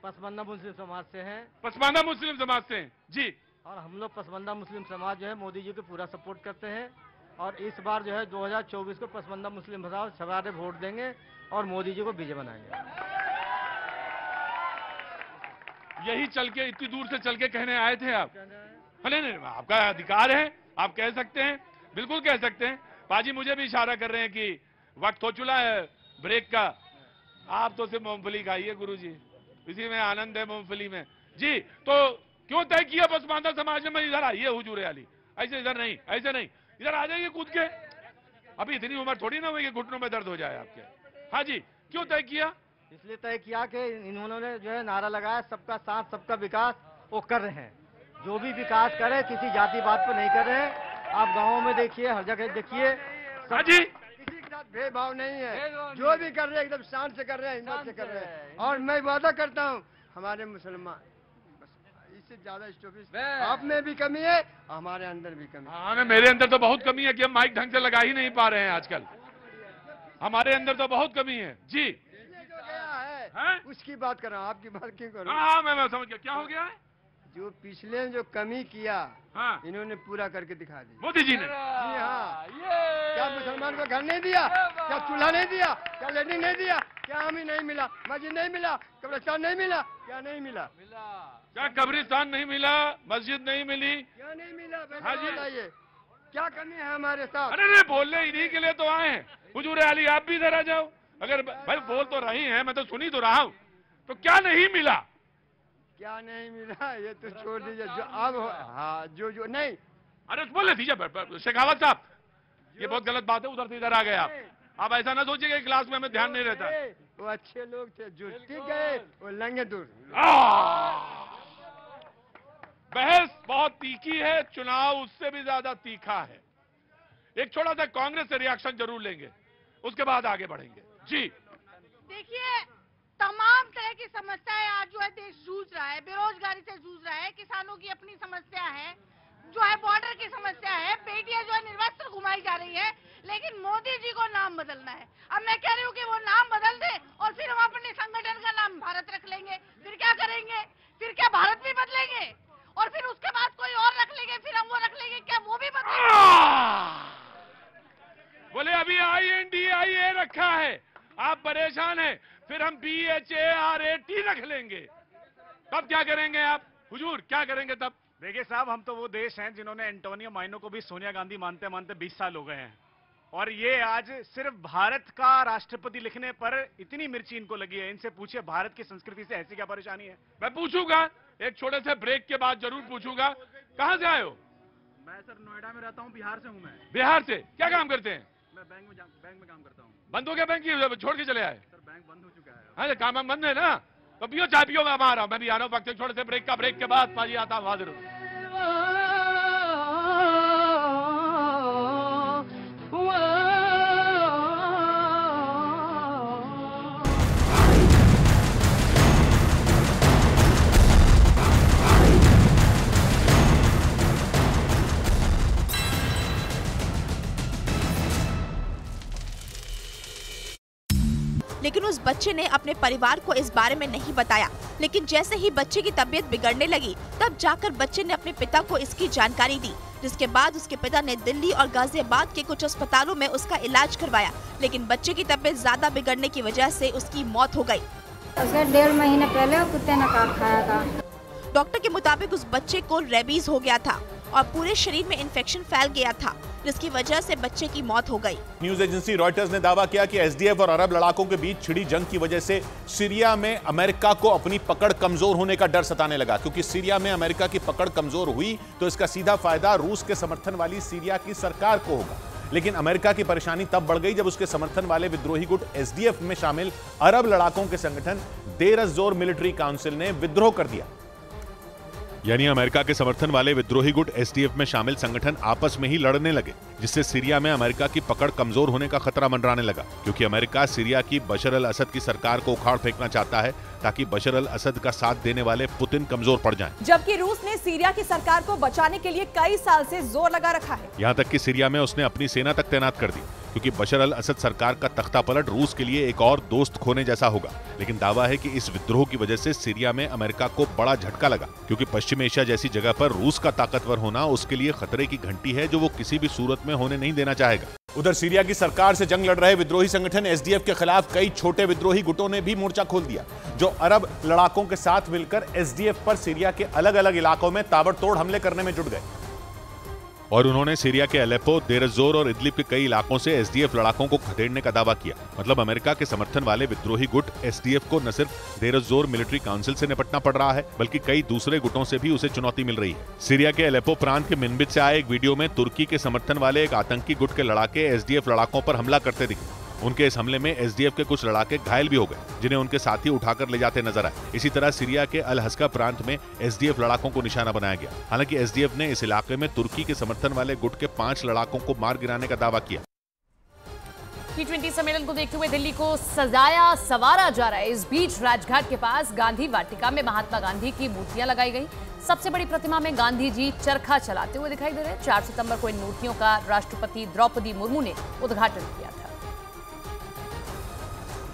पसमानदा मुस्लिम समाज से हैं। पसमानदा मुस्लिम समाज से हैं जी। और हम लोग पसमानदा मुस्लिम समाज जो है मोदी जी को पूरा सपोर्ट करते हैं, और इस बार जो है 2024 को पसमानदा मुस्लिम समाज सवारे वोट देंगे और मोदी जी को विजय बनाएंगे। यही चल के, इतनी दूर से चल के कहने आए थे आप? नहीं, आपका अधिकार है, आप कह सकते हैं, बिल्कुल कह सकते हैं। बाजी मुझे भी इशारा कर रहे हैं कि वक्त हो चुका है ब्रेक का। आप तो सिर्फ मूंगफली खाइए गुरुजी, इसी में आनंद है मूंगफली में जी। तो क्यों तय किया पसमानदा समाज में? इधर आइए हुजूर अली, ऐसे इधर नहीं, ऐसे नहीं, इधर आ जाइए कूद के। अभी इतनी उम्र थोड़ी ना हुई कि घुटनों में दर्द हो जाए आपके। हाँ जी, क्यों तय किया? इसलिए तय किया कि इन्होंने जो है नारा लगाया सबका साथ सबका विकास, वो कर रहे हैं। जो भी विकास करे किसी जाति बात पर नहीं कर रहे हैं। आप गाँव में देखिए, हर जगह देखिए, हाँ जी, किसी के साथ भेदभाव नहीं है, जो भी कर रहे हैं एकदम शान से कर रहे हैं, हिम्मत से कर रहे हैं। और मैं वादा करता हूँ हमारे मुसलमान, इससे ज्यादा स्टॉपिस आप में भी कमी है, हमारे अंदर भी कमी है। हाँ, मेरे अंदर तो बहुत कमी है कि हम माइक ढंग से लगा ही नहीं पा रहे हैं आजकल। हमारे अंदर तो बहुत कमी है जी। जो गया है उसकी बात कर रहा हूँ, आपकी बात क्यों करूँ? हाँ, मैं समझ गया। क्या हो गया है? जो पिछले जो कमी किया, हाँ, इन्होंने पूरा करके दिखा दी मोदी जी ने। जी हाँ। क्या मुसलमान को घर नहीं दिया? क्या चूल्हा नहीं दिया? क्या लेटरिन नहीं दिया? क्या हमें नहीं मिला? मस्जिद नहीं मिला? कब्रिस्तान नहीं मिला? क्या नहीं मिला? क्या कब्रिस्तान नहीं मिला? मस्जिद नहीं मिली? क्या नहीं मिला? हाँ जी, बताइए क्या कमी है हमारे साथ? अरे बोलने इन्हीं के लिए तो आए हैं। हुजूर अली आप भी इधर आ जाओ। अगर भाई बोल तो रही हैं, मैं तो सुन ही तो रहा हूँ, तो क्या नहीं मिला? क्या नहीं मिला ये तो छोड़ दीजिए, जो अब हाँ जो नहीं। अरे बोले दीजिए शेखावत साहब, ये बहुत गलत बात है, उधर से इधर आ गए आप ऐसा ना सोचिए क्लास में हमें ध्यान नहीं रहता। वो अच्छे लोग थे जो टिक गए, वो लंगे दूर। बहस बहुत तीखी है, चुनाव उससे भी ज्यादा तीखा है। एक छोटा सा कांग्रेस से रिएक्शन जरूर लेंगे, उसके बाद आगे बढ़ेंगे जी। देखिए, तमाम तरह की समस्याएं आज जो है देश जूझ रहा है, बेरोजगारी से जूझ रहा है, किसानों की अपनी समस्या है, जो है बॉर्डर की समस्या है, बेटियां जो है निर्वस्त्र घुमाई जा रही है, लेकिन मोदी जी को नाम बदलना है। अब मैं कह रही हूँ कि वो नाम बदल दे और फिर हम अपने संगठन का नाम भारत रख लेंगे। फिर क्या करेंगे? फिर क्या भारत भी बदलेंगे? और फिर उसके बाद कोई और रख लेंगे, फिर हम वो रख लेंगे, क्या वो भी बदलेंगे? बोले अभी INDIA रखा है, आप परेशान हैं, फिर हम BHARAT रख लेंगे, तब क्या करेंगे आप? हुजूर क्या करेंगे तब? देखिए साहब, हम तो वो देश हैं जिन्होंने एंटोनियो माइनो को भी सोनिया गांधी मानते मानते 20 साल हो गए हैं, और ये आज सिर्फ भारत का राष्ट्रपति लिखने पर इतनी मिर्ची इनको लगी है। इनसे पूछिए भारत की संस्कृति से ऐसी क्या परेशानी है? मैं पूछूंगा, एक छोटे से ब्रेक के बाद जरूर पूछूंगा। कहाँ से आए हो? मैं सर नोएडा में रहता हूँ, बिहार से हूँ मैं। बिहार से क्या काम करते हैं? मैं बैंक में काम करता हूँ। बंद हो गया बैंक? की छोड़ के चले आए? सर बैंक बंद हो चुका है। हाँ, काम बंद है ना, तो पियो चाय पियो, मैं आ रहा हूँ, मैं भी आ रहा हूँ वक्त छोटे से ब्रेक का। ब्रेक के बाद पाजी आता हूँ हाजिर। लेकिन उस बच्चे ने अपने परिवार को इस बारे में नहीं बताया। लेकिन जैसे ही बच्चे की तबीयत बिगड़ने लगी, तब जाकर बच्चे ने अपने पिता को इसकी जानकारी दी, जिसके बाद उसके पिता ने दिल्ली और गाजियाबाद के कुछ अस्पतालों में उसका इलाज करवाया। लेकिन बच्चे की तबीयत ज्यादा बिगड़ने की वजह से उसकी मौत हो गई। उसका 1.5 महीने पहले कुत्ते ने काट खाया था। डॉक्टर के मुताबिक उस बच्चे को रेबीज हो गया था और पूरे शरीर में इन्फेक्शन फैल गया था। जिसकी वजह से बच्चे की मौत हो गई। न्यूज एजेंसी रॉयटर्स ने दावा किया कि एसडीएफ और अरब लड़ाकों के बीच छिड़ी जंग की वजह से सीरिया में अमेरिका को अपनी पकड़ कमजोर होने का डर सताने लगा, क्योंकि सीरिया में अमेरिका की पकड़ कमजोर हुई तो इसका सीधा फायदा रूस के समर्थन वाली सीरिया की सरकार को होगा। लेकिन अमेरिका की परेशानी तब बढ़ गई जब उसके समर्थन वाले विद्रोही गुट एसडीएफ में शामिल अरब लड़ाकों के संगठन देर अज़-ज़ोर मिलिट्री काउंसिल ने विद्रोह कर दिया। यानी अमेरिका के समर्थन वाले विद्रोही गुट एसडीएफ में शामिल संगठन आपस में ही लड़ने लगे, जिससे सीरिया में अमेरिका की पकड़ कमजोर होने का खतरा मंडराने लगा, क्योंकि अमेरिका सीरिया की बशर अल असद की सरकार को उखाड़ फेंकना चाहता है ताकि बशर अल असद का साथ देने वाले पुतिन कमजोर पड़ जाएं। जबकि रूस ने सीरिया की सरकार को बचाने के लिए कई साल से जोर लगा रखा है। यहाँ तक कि सीरिया में उसने अपनी सेना तक तैनात कर दी, क्योंकि बशर अल असद सरकार का तख्तापलट रूस के लिए एक और दोस्त खोने जैसा होगा। लेकिन दावा है कि इस विद्रोह की वजह से सीरिया में अमेरिका को बड़ा झटका लगा, क्योंकि पश्चिम एशिया जैसी जगह पर रूस का ताकतवर होना उसके लिए खतरे की घंटी है, जो वो किसी भी सूरत में होने नहीं देना चाहेगा। उधर सीरिया की सरकार से जंग लड़ रहे विद्रोही संगठन एसडीएफ के खिलाफ कई छोटे विद्रोही गुटों ने भी मोर्चा खोल दिया, जो अरब लड़ाकों के साथ मिलकर एसडीएफ पर सीरिया के अलग अलग इलाकों में ताबड़तोड़ हमले करने में जुट गए। और उन्होंने सीरिया के अलेप्पो, देर अज़-ज़ोर और इदलिब के कई इलाकों से एसडीएफ लड़ाकों को खदेड़ने का दावा किया। मतलब अमेरिका के समर्थन वाले विद्रोही गुट एसडीएफ को न सिर्फ देर अज़-ज़ोर मिलिट्री काउंसिल से निपटना पड़ रहा है, बल्कि कई दूसरे गुटों से भी उसे चुनौती मिल रही है। सीरिया के अलेप्पो प्रांत के मिनबित से आए एक वीडियो में तुर्की के समर्थन वाले एक आतंकी गुट के लड़ाके एसडीएफ लड़ाकों पर हमला करते दिखे। उनके इस हमले में एसडीएफ के कुछ लड़ाके घायल भी हो गए, जिन्हें उनके साथी उठाकर ले जाते नजर आए। इसी तरह सीरिया के अल हस्का प्रांत में एसडीएफ लड़ाकों को निशाना बनाया गया। हालांकि एसडीएफ ने इस इलाके में तुर्की के समर्थन वाले गुट के 5 लड़ाकों को मार गिराने का दावा किया। G20 सम्मेलन को देखते हुए दिल्ली को सजाया सवारा जा रहा है। इस बीच राजघाट के पास गांधी वाटिका में महात्मा गांधी की मूर्तियां लगाई गई। सबसे बड़ी प्रतिमा में गांधी जी चरखा चलाते हुए दिखाई दे रहे हैं। 4 सितंबर को इन मूर्तियों का राष्ट्रपति द्रौपदी मुर्मू ने उद्घाटन किया था।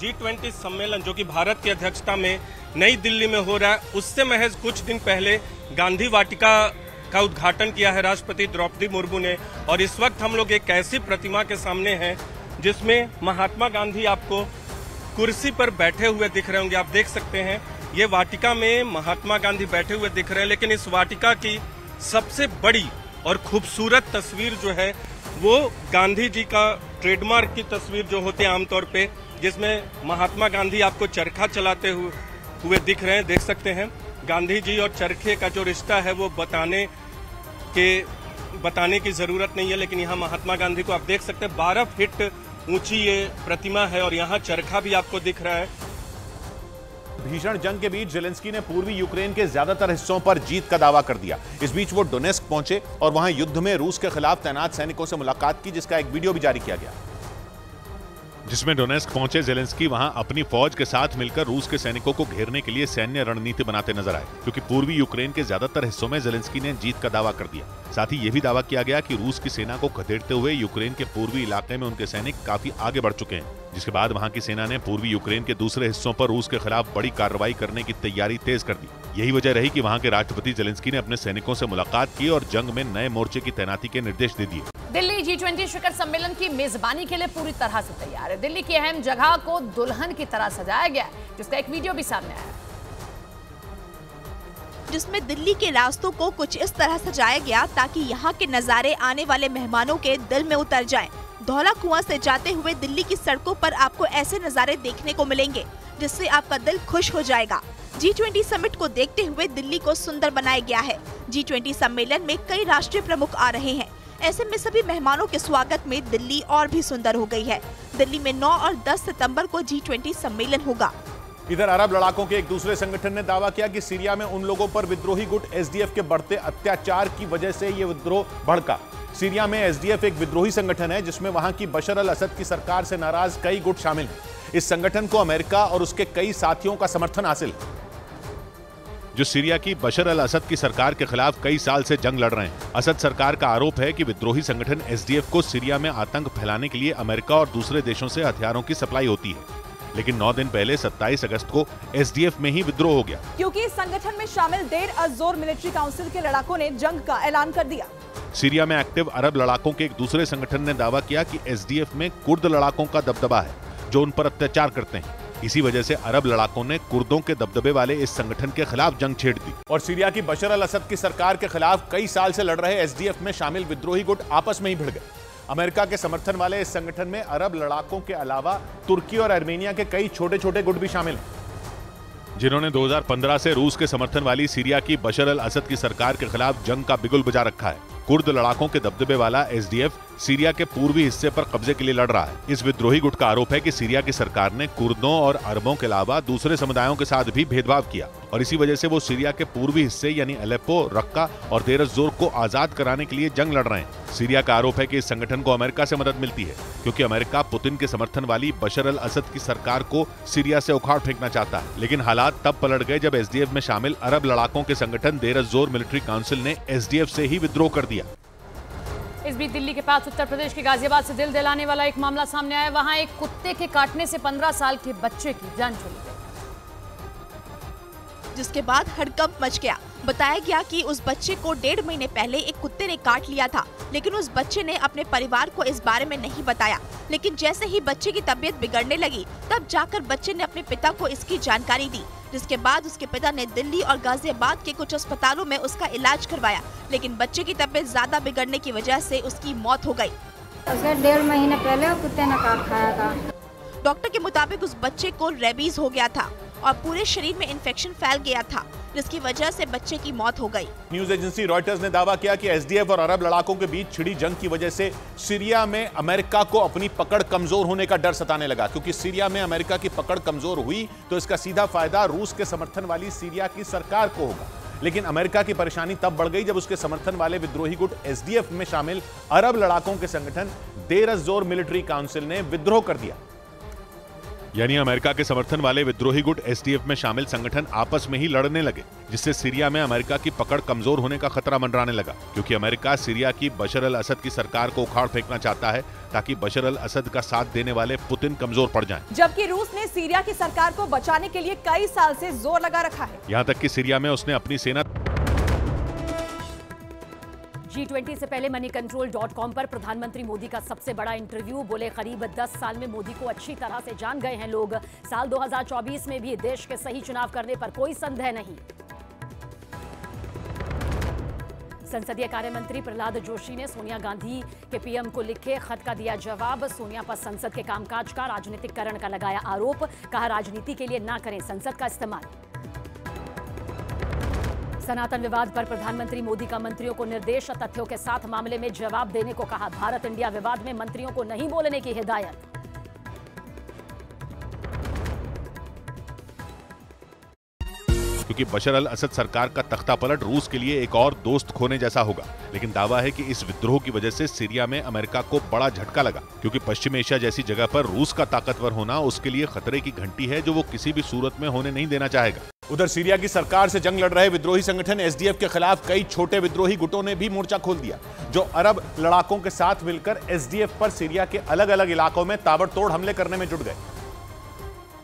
G20 सम्मेलन जो कि भारत की अध्यक्षता में नई दिल्ली में हो रहा है, उससे महज कुछ दिन पहले गांधी वाटिका का उद्घाटन किया है राष्ट्रपति द्रौपदी मुर्मू ने। और इस वक्त हम लोग एक ऐसी प्रतिमा के सामने हैं जिसमें महात्मा गांधी आपको कुर्सी पर बैठे हुए दिख रहे होंगे। आप देख सकते हैं ये वाटिका में महात्मा गांधी बैठे हुए दिख रहे हैं, लेकिन इस वाटिका की सबसे बड़ी और खूबसूरत तस्वीर जो है वो गांधी जी का ट्रेडमार्क की तस्वीर जो होती है आमतौर पे, जिसमें महात्मा गांधी आपको चरखा चलाते हुए दिख रहे हैं। देख सकते हैं गांधी जी और चरखे का जो रिश्ता है वो बताने की जरूरत नहीं है, लेकिन यहाँ महात्मा गांधी को आप देख सकते हैं 12 फीट ऊंची ये प्रतिमा है और यहाँ चरखा भी आपको दिख रहा है। भीषण जंग के बीच जेलेंस्की ने पूर्वी यूक्रेन के ज्यादातर हिस्सों पर जीत का दावा कर दिया। इस बीच वो डोनेस्क पहुंचे और वहां युद्ध में रूस के खिलाफ तैनात सैनिकों से मुलाकात की, जिसका एक वीडियो भी जारी किया गया, जिसमें डोनेस्क पहुंचे जेलेंस्की वहां अपनी फौज के साथ मिलकर रूस के सैनिकों को घेरने के लिए सैन्य रणनीति बनाते नजर आए, क्योंकि पूर्वी यूक्रेन के ज्यादातर हिस्सों में जेलेंस्की ने जीत का दावा कर दिया। साथ ही यह भी दावा किया गया कि रूस की सेना को खदेड़ते हुए यूक्रेन के पूर्वी इलाके में उनके सैनिक काफी आगे बढ़ चुके हैं, जिसके बाद वहां की सेना ने पूर्वी यूक्रेन के दूसरे हिस्सों पर रूस के खिलाफ बड़ी कार्रवाई करने की तैयारी तेज कर दी। यही वजह रही कि वहां के राष्ट्रपति जेलेंस्की ने अपने सैनिकों से मुलाकात की और जंग में नए मोर्चे की तैनाती के निर्देश दे दिए। दिल्ली G20 शिखर सम्मेलन की मेजबानी के लिए पूरी तरह से तैयार है। दिल्ली की अहम जगह को दुल्हन की तरह सजाया गया है, जिसका एक वीडियो भी सामने आया है, जिसमें दिल्ली के रास्तों को कुछ इस तरह सजाया गया ताकि यहाँ के नजारे आने वाले मेहमानों के दिल में उतर जाएं। धौला कुआं से जाते हुए दिल्ली की सड़कों पर आपको ऐसे नजारे देखने को मिलेंगे जिससे आपका दिल खुश हो जाएगा। G20 समिट को देखते हुए दिल्ली को सुंदर बनाया गया है। G20 सम्मेलन में कई राष्ट्रीय प्रमुख आ रहे हैं। ऐसे में सभी मेहमानों के स्वागत में दिल्ली और भी सुंदर हो गई है। दिल्ली में 9 और 10 सितंबर को G20 सम्मेलन होगा। इधर अरब लड़ाकों के एक दूसरे संगठन ने दावा किया कि सीरिया में उन लोगों पर विद्रोही गुट एसडीएफ के बढ़ते अत्याचार की वजह से ये विद्रोह भड़का। सीरिया में एसडीएफ एक विद्रोही संगठन है जिसमें वहां की बशर अल असद की सरकार से नाराज कई गुट शामिल हैं। इस संगठन को अमेरिका और उसके कई साथियों का समर्थन हासिल है, जो सीरिया की बशर अल असद की सरकार के खिलाफ कई साल से जंग लड़ रहे हैं। असद सरकार का आरोप है कि विद्रोही संगठन एसडीएफ को सीरिया में आतंक फैलाने के लिए अमेरिका और दूसरे देशों से हथियारों की सप्लाई होती है। लेकिन 9 दिन पहले 27 अगस्त को एसडीएफ में ही विद्रोह हो गया, क्योंकि इस संगठन में शामिल देर अज़-ज़ोर मिलिट्री काउंसिल के लड़ाकों ने जंग का ऐलान कर दिया। सीरिया में एक्टिव अरब लड़ाकों के एक दूसरे संगठन ने दावा किया कि एसडीएफ में कुर्द लड़ाकों का दबदबा है जो उन पर अत्याचार करते हैं। इसी वजह से अरब लड़ाकों ने कुर्दों के दबदबे वाले इस संगठन के खिलाफ जंग छेड़ दी और सीरिया की बशर अल असद की सरकार के खिलाफ कई साल से लड़ रहे एसडीएफ में शामिल विद्रोही गुट आपस में ही भिड़ गए। अमेरिका के समर्थन वाले इस संगठन में अरब लड़ाकों के अलावा तुर्की और आर्मेनिया के कई छोटे छोटे गुट भी शामिल हैं, जिन्होंने 2015 से रूस के समर्थन वाली सीरिया की बशर अल असद की सरकार के खिलाफ जंग का बिगुल बजा रखा है। कुर्द लड़ाकों के दबदबे वाला एसडीएफ सीरिया के पूर्वी हिस्से पर कब्जे के लिए लड़ रहा है। इस विद्रोही गुट का आरोप है कि सीरिया की सरकार ने कुर्दों और अरबों के अलावा दूसरे समुदायों के साथ भी भेदभाव किया और इसी वजह से वो सीरिया के पूर्वी हिस्से यानी अलेप्पो, रक्का और देर एज-जोर को आजाद कराने के लिए जंग लड़ रहे हैं। सीरिया का आरोप है कि इस संगठन को अमेरिका से मदद मिलती है क्योंकि अमेरिका पुतिन के समर्थन वाली बशर अल असद की सरकार को सीरिया से उखाड़ फेंकना चाहता है। लेकिन हालात तब पलट गए जब एसडीएफ में शामिल अरब लड़ाकों के संगठन देर एज-जोर मिलिट्री काउंसिल ने एसडीएफ से ही विद्रोह कर दिया। इस बीच दिल्ली के पास उत्तर प्रदेश के गाजियाबाद से दिल दिलाने वाला एक मामला सामने आया। वहां एक कुत्ते के काटने से 15 साल के बच्चे की जान चली गई, जिसके बाद हड़कंप मच गया। बताया गया कि उस बच्चे को 1.5 महीने पहले एक कुत्ते ने काट लिया था, लेकिन उस बच्चे ने अपने परिवार को इस बारे में नहीं बताया। लेकिन जैसे ही बच्चे की तबीयत बिगड़ने लगी, तब जाकर बच्चे ने अपने पिता को इसकी जानकारी दी, जिसके बाद उसके पिता ने दिल्ली और गाजियाबाद के कुछ अस्पतालों में उसका इलाज करवाया, लेकिन बच्चे की तबीयत ज्यादा बिगड़ने की वजह से उसकी मौत हो गई। उसे 1.5 महीने पहले कुत्ते ने काट खाया था। डॉक्टर के मुताबिक उस बच्चे को रेबीज हो गया था और पूरे शरीर में इन्फेक्शन फैल गया था, जिसकी वजह से बच्चे की मौत हो गई। न्यूज एजेंसी रॉयटर्स ने दावा किया कि एसडीएफ और अरब लड़ाकों के बीच छिड़ी जंग की वजह से सीरिया में अमेरिका को अपनी पकड़ कमजोर होने का डर सताने लगा, क्योंकि सीरिया में अमेरिका की पकड़ कमजोर हुई तो इसका सीधा फायदा रूस के समर्थन वाली सीरिया की सरकार को होगा। लेकिन अमेरिका की परेशानी तब बढ़ गई जब उसके समर्थन वाले विद्रोही गुट एसडीएफ में शामिल अरब लड़ाकों के संगठन देर एज-जोर मिलिट्री काउंसिल ने विद्रोह कर दिया। यानी अमेरिका के समर्थन वाले विद्रोही गुट एसडीएफ में शामिल संगठन आपस में ही लड़ने लगे, जिससे सीरिया में अमेरिका की पकड़ कमजोर होने का खतरा मंडराने लगा, क्योंकि अमेरिका सीरिया की बशर अल असद की सरकार को उखाड़ फेंकना चाहता है ताकि बशर अल असद का साथ देने वाले पुतिन कमजोर पड़ जाएं। जबकि रूस ने सीरिया की सरकार को बचाने के लिए कई साल से जोर लगा रखा है। यहाँ तक कि सीरिया में उसने अपनी सेना G20 से पहले moneycontrol.com पर प्रधानमंत्री मोदी का सबसे बड़ा इंटरव्यू। बोले करीब 10 साल में मोदी को अच्छी तरह से जान गए हैं लोग। साल 2024 में भी देश के सही चुनाव करने पर कोई संदेह नहीं। संसदीय कार्य मंत्री प्रहलाद जोशी ने सोनिया गांधी के पीएम को लिखे खत का दिया जवाब। सोनिया पर संसद के कामकाज का राजनीतिकरण का लगाया आरोप। कहा राजनीति के लिए ना करें संसद का इस्तेमाल। सनातन विवाद पर प्रधानमंत्री मोदी का मंत्रियों को निर्देश। तथ्यों के साथ मामले में जवाब देने को कहा। भारत इंडिया विवाद में मंत्रियों को नहीं बोलने की हिदायत। क्योंकि बशर अल असद सरकार का तख्ता पलट रूस के लिए एक और दोस्त खोने जैसा होगा। लेकिन दावा है कि इस विद्रोह की वजह से सीरिया में अमेरिका को बड़ा झटका लगा, क्योंकि पश्चिम एशिया जैसी जगह पर रूस का ताकतवर होना उसके लिए खतरे की घंटी है जो वो किसी भी सूरत में होने नहीं देना चाहेगा। उधर सीरिया की सरकार से जंग लड़ रहे विद्रोही संगठन एसडीएफ के खिलाफ कई छोटे विद्रोही गुटों ने भी मोर्चा खोल दिया, जो अरब लड़ाकों के साथ मिलकर एसडीएफ पर सीरिया के अलग अलग इलाकों में ताबड़तोड़ हमले करने में जुट गए।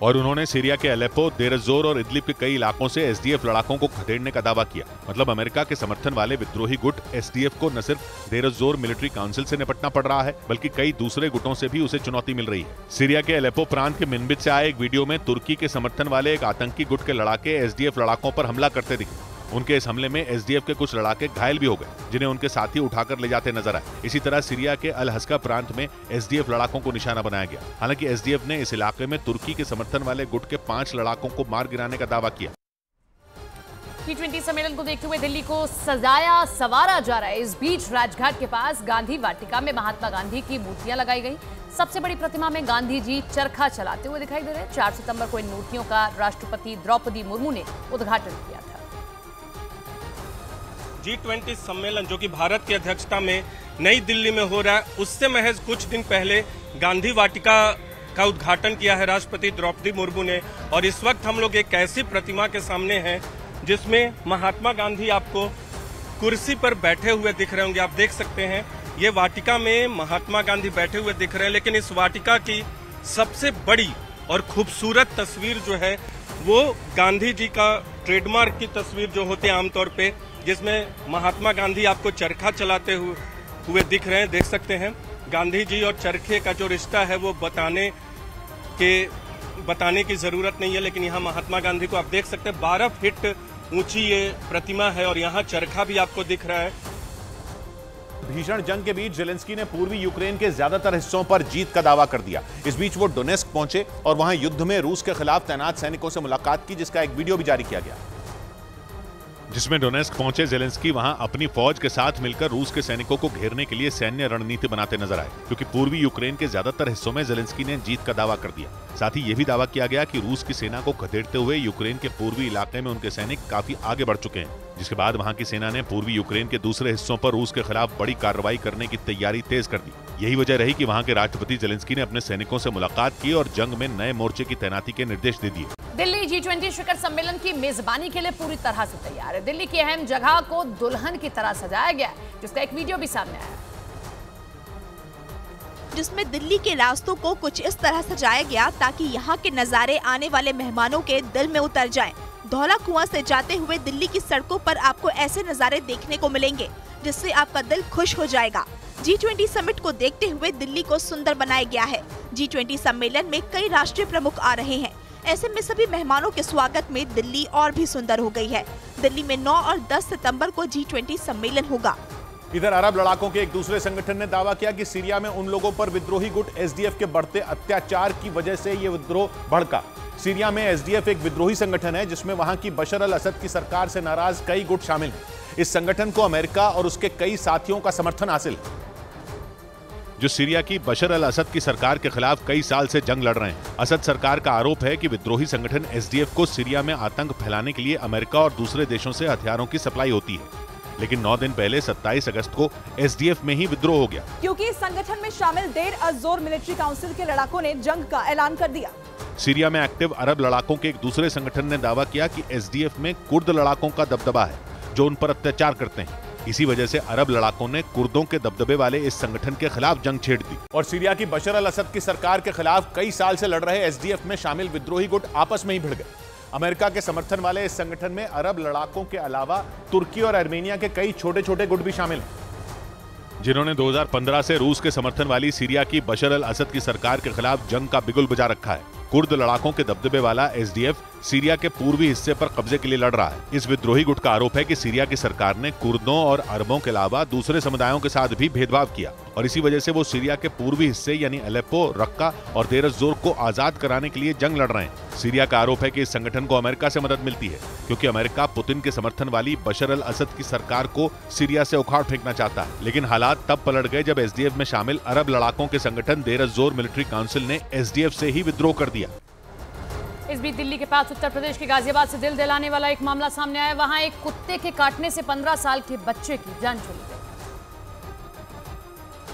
और उन्होंने सीरिया के अलेप्पो, देर एज-जोर और इदलिब के कई इलाकों से एसडीएफ लड़ाकों को खदेड़ने का दावा किया। मतलब अमेरिका के समर्थन वाले विद्रोही गुट एसडीएफ को न सिर्फ देर एज-जोर मिलिट्री काउंसिल से निपटना पड़ रहा है, बल्कि कई दूसरे गुटों से भी उसे चुनौती मिल रही है। सीरिया के अलेप्पो प्रांत के मिनबित से आए एक वीडियो में तुर्की के समर्थन वाले एक आतंकी गुट के लड़ाके एसडीएफ लड़ाकों पर हमला करते दिखे। उनके इस हमले में एसडीएफ के कुछ लड़ाके घायल भी हो गए, जिन्हें उनके साथी उठाकर ले जाते नजर आए। इसी तरह सीरिया के अल हस्का प्रांत में एसडीएफ लड़ाकों को निशाना बनाया गया। हालांकि एसडीएफ ने इस इलाके में तुर्की के समर्थन वाले गुट के 5 लड़ाकों को मार गिराने का दावा किया। G20 सम्मेलन को देखते हुए दिल्ली को सजाया सवारा जा रहा है। इस बीच राजघाट के पास गांधी वाटिका में महात्मा गांधी की मूर्तियां लगाई गई। सबसे बड़ी प्रतिमा में गांधी जी चरखा चलाते हुए दिखाई दे रहे हैं। 4 सितंबर को इन मूर्तियों का राष्ट्रपति द्रौपदी मुर्मू ने उद्घाटन किया था। G20 सम्मेलन जो कि भारत की अध्यक्षता में नई दिल्ली में हो रहा है, उससे महज कुछ दिन पहले गांधी वाटिका का उद्घाटन किया है राष्ट्रपति द्रौपदी मुर्मू ने। और इस वक्त हम लोग एक ऐसी प्रतिमा के सामने हैं जिसमें महात्मा गांधी आपको कुर्सी पर बैठे हुए दिख रहे होंगे। आप देख सकते हैं ये वाटिका में महात्मा गांधी बैठे हुए दिख रहे हैं, लेकिन इस वाटिका की सबसे बड़ी और खूबसूरत तस्वीर जो है वो गांधी जी का ट्रेडमार्क की तस्वीर जो होते हैं आमतौर पे, जिसमें महात्मा गांधी आपको चरखा चलाते हुए दिख रहे हैं। देख सकते हैं गांधी जी और चरखे का जो रिश्ता है वो बताने की जरूरत नहीं है, लेकिन यहाँ महात्मा गांधी को आप देख सकते हैं 12 फीट ऊंची ये प्रतिमा है और यहाँ चरखा भी आपको दिख रहा है। भीषण जंग के बीच जेलेंस्की ने पूर्वी यूक्रेन के ज्यादातर हिस्सों पर जीत का दावा कर दिया। इस बीच वो डोनेस्क पहुंचे और वहां युद्ध में रूस के खिलाफ तैनात सैनिकों से मुलाकात की, जिसका एक वीडियो भी जारी किया गया, जिसमें डोनेस्क पहुंचे जेलेंस्की वहां अपनी फौज के साथ मिलकर रूस के सैनिकों को घेरने के लिए सैन्य रणनीति बनाते नजर आए, क्योंकि पूर्वी यूक्रेन के ज्यादातर हिस्सों में जेलेंस्की ने जीत का दावा कर दिया। साथ ही यह भी दावा किया गया कि रूस की सेना को खदेड़ते हुए यूक्रेन के पूर्वी इलाके में उनके सैनिक काफी आगे बढ़ चुके हैं, जिसके बाद वहां की सेना ने पूर्वी यूक्रेन के दूसरे हिस्सों पर रूस के खिलाफ बड़ी कार्रवाई करने की तैयारी तेज कर दी। यही वजह रही कि वहां के राष्ट्रपति जेलेंस्की ने अपने सैनिकों से मुलाकात की और जंग में नए मोर्चे की तैनाती के निर्देश दे दिए। दिल्ली G20 शिखर सम्मेलन की मेजबानी के लिए पूरी तरह से तैयार है। दिल्ली की अहम जगह को दुल्हन की तरह सजाया गया है, जिसका एक वीडियो भी सामने आया, जिसमें दिल्ली के रास्तों को कुछ इस तरह सजाया गया ताकि यहाँ के नजारे आने वाले मेहमानों के दिल में उतर जाएं। धौला कुआं से जाते हुए दिल्ली की सड़कों पर आपको ऐसे नजारे देखने को मिलेंगे जिससे आपका दिल खुश हो जाएगा। G20 समिट को देखते हुए दिल्ली को सुंदर बनाया गया है। G20 सम्मेलन में कई राष्ट्रीय प्रमुख आ रहे हैं। ऐसे में सभी मेहमानों के स्वागत में दिल्ली और भी सुंदर हो गई है। दिल्ली में 9 और 10 सितंबर को G20 सम्मेलन होगा। इधर अरब लड़ाकों के एक दूसरे संगठन ने दावा किया कि सीरिया में उन लोगों पर विद्रोही गुट SDF के बढ़ते अत्याचार की वजह से ये विद्रोह भड़का। सीरिया में SDF एक विद्रोही संगठन है जिसमें वहां की बशर अल असद की सरकार से नाराज कई गुट शामिल हैं। इस संगठन को अमेरिका और उसके कई साथियों का समर्थन हासिल है, जो सीरिया की बशर अल असद की सरकार के खिलाफ कई साल से जंग लड़ रहे हैं। असद सरकार का आरोप है कि विद्रोही संगठन SDF को सीरिया में आतंक फैलाने के लिए अमेरिका और दूसरे देशों से हथियारों की सप्लाई होती है, लेकिन 9 दिन पहले 27 अगस्त को SDF में ही विद्रोह हो गया, क्योंकि इस संगठन में शामिल देर अज़ोर मिलिट्री काउंसिल के लड़ाकों ने जंग का ऐलान कर दिया। सीरिया में एक्टिव अरब लड़ाकों के एक दूसरे संगठन ने दावा किया कि SDF में कुर्द लड़ाकों का दबदबा है जो उन पर अत्याचार करते हैं। इसी वजह से अरब लड़ाकों ने कुर्दों के दबदबे वाले इस संगठन के खिलाफ जंग छेड़ दी और सीरिया की बशर अल असद की सरकार के खिलाफ कई साल से लड़ रहे SDF में शामिल विद्रोही गुट आपस में ही भिड़ गए। अमेरिका के समर्थन वाले इस संगठन में अरब लड़ाकों के अलावा तुर्की और आर्मेनिया के कई छोटे छोटे गुट भी शामिल हैं, जिन्होंने 2015 से रूस के समर्थन वाली सीरिया की बशर अल असद की सरकार के खिलाफ जंग का बिगुल बजा रखा है। कुर्द लड़ाकों के दबदबे वाला SDF सीरिया के पूर्वी हिस्से पर कब्जे के लिए लड़ रहा है। इस विद्रोही गुट का आरोप है कि सीरिया की सरकार ने कुर्दों और अरबों के अलावा दूसरे समुदायों के साथ भी भेदभाव किया और इसी वजह से वो सीरिया के पूर्वी हिस्से यानी अलेप्पो, रक्का और देर अज़-ज़ोर को आजाद कराने के लिए जंग लड़ रहे हैं। सीरिया का आरोप है कि इस संगठन को अमेरिका से मदद मिलती है, क्योंकि अमेरिका पुतिन के समर्थन वाली बशर अल असद की सरकार को सीरिया से उखाड़ फेंकना चाहता है। लेकिन हालात तब पलट गए जब SDF में शामिल अरब लड़ाकों के संगठन देर अज़-ज़ोर मिलिट्री काउंसिल ने SDF से ही विद्रोह कर दिया। इस बीच दिल्ली के पास उत्तर प्रदेश के गाजियाबाद से दिल दिलाने वाला एक मामला सामने आया। वहां एक कुत्ते के काटने से 15 साल के बच्चे की जान चली गई,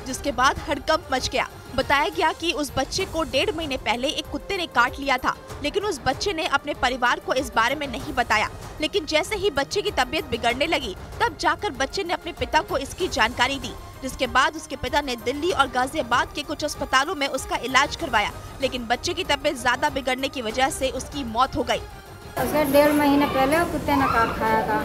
जिसके बाद हड़कंप मच गया। बताया गया कि उस बच्चे को 1.5 महीने पहले एक कुत्ते ने काट लिया था, लेकिन उस बच्चे ने अपने परिवार को इस बारे में नहीं बताया। लेकिन जैसे ही बच्चे की तबीयत बिगड़ने लगी, तब जाकर बच्चे ने अपने पिता को इसकी जानकारी दी, जिसके बाद उसके पिता ने दिल्ली और गाजियाबाद के कुछ अस्पतालों में उसका इलाज करवाया, लेकिन बच्चे की तबीयत ज्यादा बिगड़ने की वजह से उसकी मौत हो गई। उसके 1.5 महीने पहले वो कुत्ते ने काट खाया था।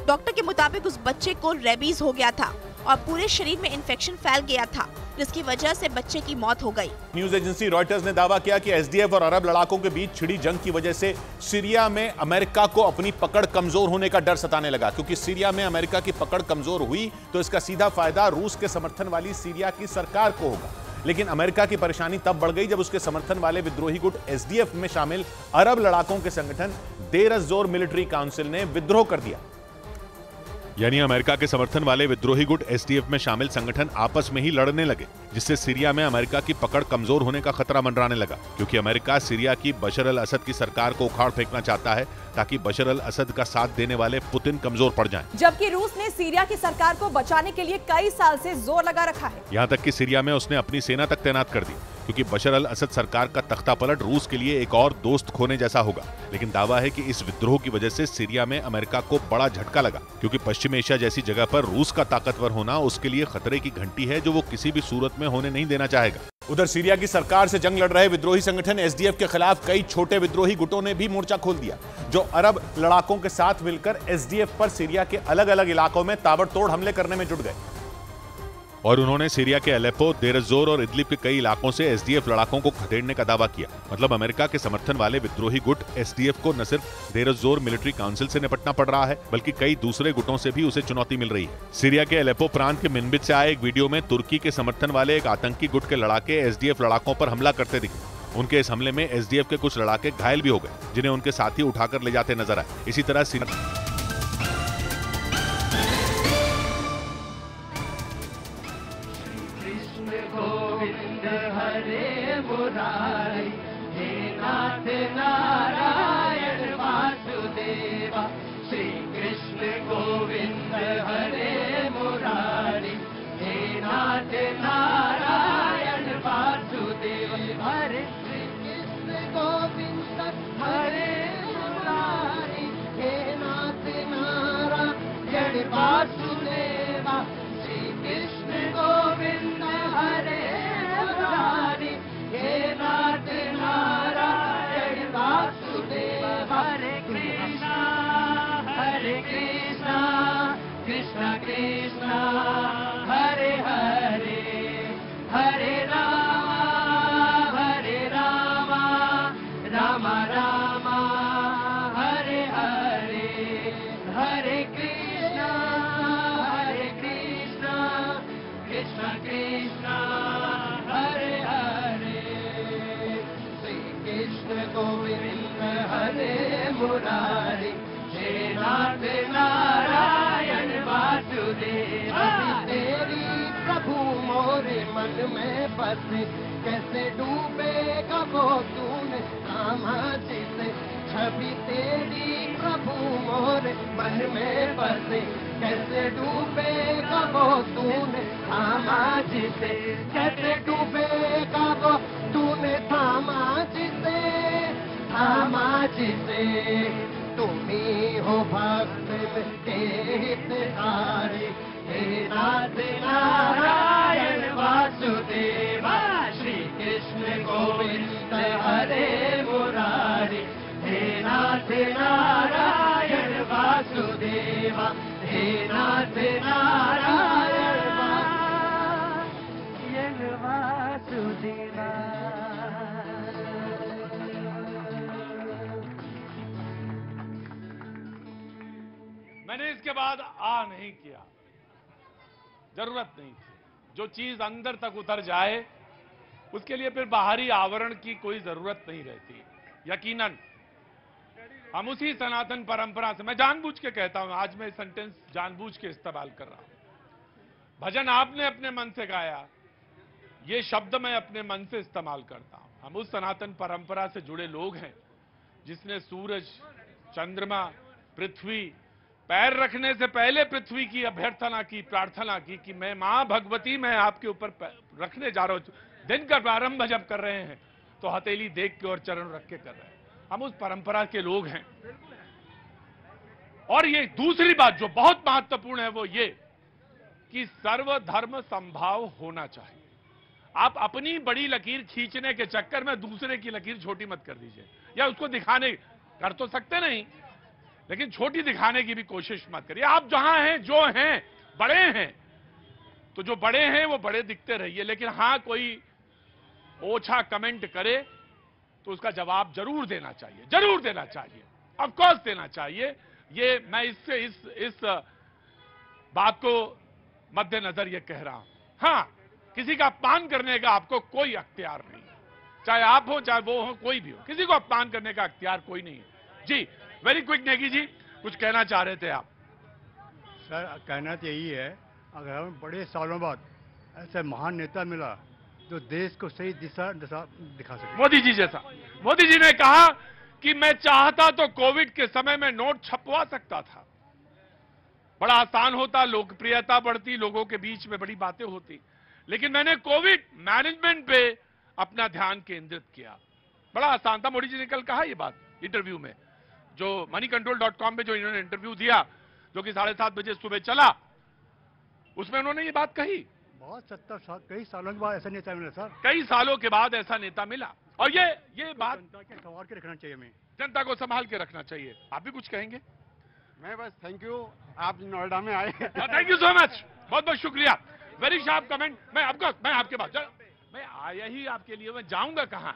डॉक्टर के मुताबिक उस बच्चे को रेबीज हो गया था और पूरे शरीर में इन्फेक्शन फैल गया था, जिसकी वजह से बच्चे की मौत हो गई। न्यूज एजेंसी रॉयटर्स ने दावा किया कि SDF और अरब लड़ाकों के बीच छिड़ी जंग की वजह से सीरिया में अमेरिका को अपनी पकड़ कमजोर होने का डर सताने लगा, क्योंकि सीरिया में अमेरिका की पकड़ कमजोर हुई तो इसका सीधा फायदा रूस के समर्थन वाली सीरिया की सरकार को होगा। लेकिन अमेरिका की परेशानी तब बढ़ गई जब उसके समर्थन वाले विद्रोही गुट SDF में शामिल अरब लड़ाकों के संगठन देर अज़-ज़ोर मिलिट्री काउंसिल ने विद्रोह कर दिया। यानी अमेरिका के समर्थन वाले विद्रोही गुट SDF में शामिल संगठन आपस में ही लड़ने लगे, जिससे सीरिया में अमेरिका की पकड़ कमजोर होने का खतरा मंडराने लगा, क्योंकि अमेरिका सीरिया की बशर अल असद की सरकार को उखाड़ फेंकना चाहता है ताकि बशर अल असद का साथ देने वाले पुतिन कमजोर पड़ जाएं। जबकि रूस ने सीरिया की सरकार को बचाने के लिए कई साल से जोर लगा रखा है। यहाँ तक कि सीरिया में उसने अपनी सेना तक तैनात कर दी, क्योंकि बशर अल असद सरकार का तख्तापलट रूस के लिए एक और दोस्त खोने जैसा होगा। लेकिन दावा है कि इस विद्रोह की वजह से सीरिया में अमेरिका को बड़ा झटका लगा, क्योंकि पश्चिम एशिया जैसी जगह पर रूस का ताकतवर होना उसके लिए खतरे की घंटी है जो वो किसी भी सूरत में होने नहीं देना चाहेगा। उधर सीरिया की सरकार से जंग लड़ रहे विद्रोही संगठन SDF के खिलाफ कई छोटे विद्रोही गुटों ने भी मोर्चा खोल दिया, जो अरब लड़ाकों के साथ मिलकर SDF पर सीरिया के अलग अलग इलाकों में ताबड़तोड़ हमले करने में जुट गए। और उन्होंने सीरिया के अलेप्पो, देर एज़-ज़ोर और इदलिब के कई इलाकों से एसडीएफ लड़ाकों को खदेड़ने का दावा किया। मतलब अमेरिका के समर्थन वाले विद्रोही गुट एसडीएफ को न सिर्फ देर एज़-ज़ोर मिलिट्री काउंसिल से निपटना पड़ रहा है, बल्कि कई दूसरे गुटों से भी उसे चुनौती मिल रही है। सीरिया के अलेप्पो प्रांत के मिनबिज से आए एक वीडियो में तुर्की के समर्थन वाले एक आतंकी गुट के लड़ाके एसडीएफ लड़ाकों पर हमला करते दिखे। उनके इस हमले में एसडीएफ के कुछ लड़ाके घायल भी हो गए, जिन्हें उनके साथी उठाकर ले जाते नजर आए। इसी तरह कृष्ण गोविंद हरे मुरारी, हे नाथ नारायण वासुदेवा। श्री कृष्ण गोविंद हरे मुरारी, हे नाथ नारायण वासुदेवा। हरे श्री कृष्ण गोविंद हरे मुरारी, हे नाथ नारायण वासुदेवा। श्री कृष्ण गोविंद हरे मुरारी, हे नाथ नारायण वासुदेवा। हरे कृष्णा कृष्णा कृष्णा हरे हरे, हरे रामा राम राम हरे हरे। हरे कृष्णा कृष्णा कृष्णा हरे हरे। श्री कृष्ण गोविंद हरे मुरारी, हे नाथ नारायण वासुदेवा। तेरी प्रभु मोरे मन में बसे, कैसे डूबेगा वो तूने थामा जिसे। छवि तेरी प्रभु मोरे मन में बसे, कैसे डूबेगा वो तूने थामा जिसे। कैसे डूबेगा वो तूने थामा जिसे, थामा जिसे। तुम्ही हो भक्त के हितधारी, हे नाथ नारायण वासुदेवा। श्री कृष्ण गोविंद हरे मुरारी, हे नाथ नारायण वासुदेवा। हे नाथ नारायण वासुदेवा। मैंने इसके बाद आ नहीं किया, जरूरत नहीं थी। जो चीज अंदर तक उतर जाए उसके लिए फिर बाहरी आवरण की कोई जरूरत नहीं रहती। यकीनन हम उसी सनातन परंपरा से, मैं जानबूझ के कहता हूं, आज मैं सेंटेंस जानबूझ के इस्तेमाल कर रहा हूं। भजन आपने अपने मन से गाया, ये शब्द मैं अपने मन से इस्तेमाल करता हूं। हम उस सनातन परंपरा से जुड़े लोग हैं जिसने सूरज, चंद्रमा, पृथ्वी, पैर रखने से पहले पृथ्वी की अभ्यर्थना की, प्रार्थना की कि मैं मां भगवती, मैं आपके ऊपर रखने जा रहा हूं। दिन का प्रारंभ जब कर रहे हैं तो हथेली देख के और चरण रख के कर रहे हैं। हम उस परंपरा के लोग हैं। और ये दूसरी बात जो बहुत महत्वपूर्ण है वो ये कि सर्वधर्म संभाव होना चाहिए। आप अपनी बड़ी लकीर खींचने के चक्कर में दूसरे की लकीर छोटी मत कर दीजिए, या उसको दिखाने, कर तो सकते नहीं लेकिन छोटी दिखाने की भी कोशिश मत करिए। आप जहां हैं, जो हैं, बड़े हैं, तो जो बड़े हैं वो बड़े दिखते रहिए। लेकिन हां, कोई ओछा कमेंट करे तो उसका जवाब जरूर देना चाहिए, जरूर देना चाहिए, ऑफ कोर्स देना चाहिए। ये मैं इससे इस बात को मद्देनजर ये कह रहा हूं। हां, किसी का अपमान करने का आपको कोई अख्तियार नहीं है, चाहे आप हो चाहे वो हो, कोई भी हो, किसी को अपमान करने का अख्तियार कोई नहीं है। जी वेरी क्विक, नेगी जी कुछ कहना चाह रहे थे आप? सर, कहना तो यही है, अगर हमें बड़े सालों बाद ऐसा महान नेता मिला जो देश को सही दिशा दिखा सके। मोदी जी जैसा। मोदी जी ने कहा कि मैं चाहता तो कोविड के समय में नोट छपवा सकता था, बड़ा आसान होता, लोकप्रियता बढ़ती, लोगों के बीच में बड़ी बातें होती, लेकिन मैंने कोविड मैनेजमेंट पे अपना ध्यान केंद्रित किया। बड़ा आसान था। मोदी जी ने कल कहा ये बात इंटरव्यू में, जो moneycontrol.com पे जो इन्होंने इंटरव्यू दिया, जो कि 7:30 बजे सुबह चला, उसमें उन्होंने ये बात कही। बहुत 70 साल, कई सालों के बाद ऐसा नेता मिला सर, कई सालों के बाद ऐसा नेता मिला। और ये बात जनता के संभाल के रखना चाहिए, हमें जनता को संभाल के रखना चाहिए। आप भी कुछ कहेंगे? मैं बस थैंक यू, आप नोएडा में आए। थैंक यू सो मच, बहुत बहुत शुक्रिया। Very sharp comment. मैं आपके पास मैं आया ही आपके लिए, मैं जाऊंगा कहां?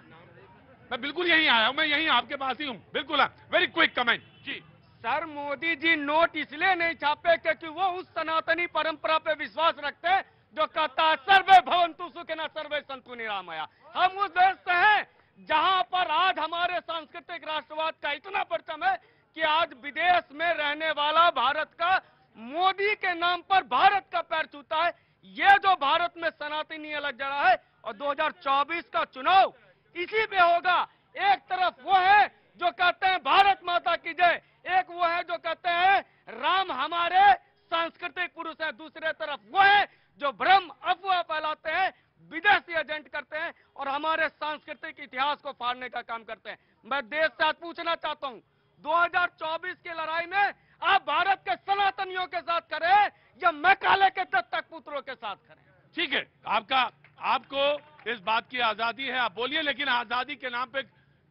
मैं बिल्कुल यहीं आया हूं, मैं यहीं आपके पास ही हूं, बिल्कुल। वेरी क्विक कमेंट जी। सर, मोदी जी नोट इसलिए नहीं छापे क्योंकि वो उस सनातनी परंपरा पे विश्वास रखते हैं जो कहता है सर्वे भवन्तु सुखिनः सर्वे सन्तु निरामया। हम उस देश से हैं जहां पर आज हमारे सांस्कृतिक राष्ट्रवाद का इतना परचम है कि आज विदेश में रहने वाला भारत का मोदी के नाम पर भारत का पैर छूता है। ये जो भारत में सनातनी अलग जड़ा है और 2024 का चुनाव इसी पे होगा। एक तरफ वो है जो कहते हैं भारत माता की जय, एक वो है जो कहते हैं राम हमारे सांस्कृतिक पुरुष हैं, दूसरे तरफ वो है जो भ्रम अफवाह फैलाते हैं, विदेशी एजेंट करते हैं और हमारे सांस्कृतिक इतिहास को फाड़ने का काम करते हैं। मैं देश से आज पूछना चाहता हूं, 2024 की लड़ाई में आप भारत के सनातनियों के साथ करें या मैकाले के दत्तक पुत्रों के साथ करें? ठीक है, आपको इस बात की आजादी है, आप बोलिए, लेकिन आजादी के नाम पे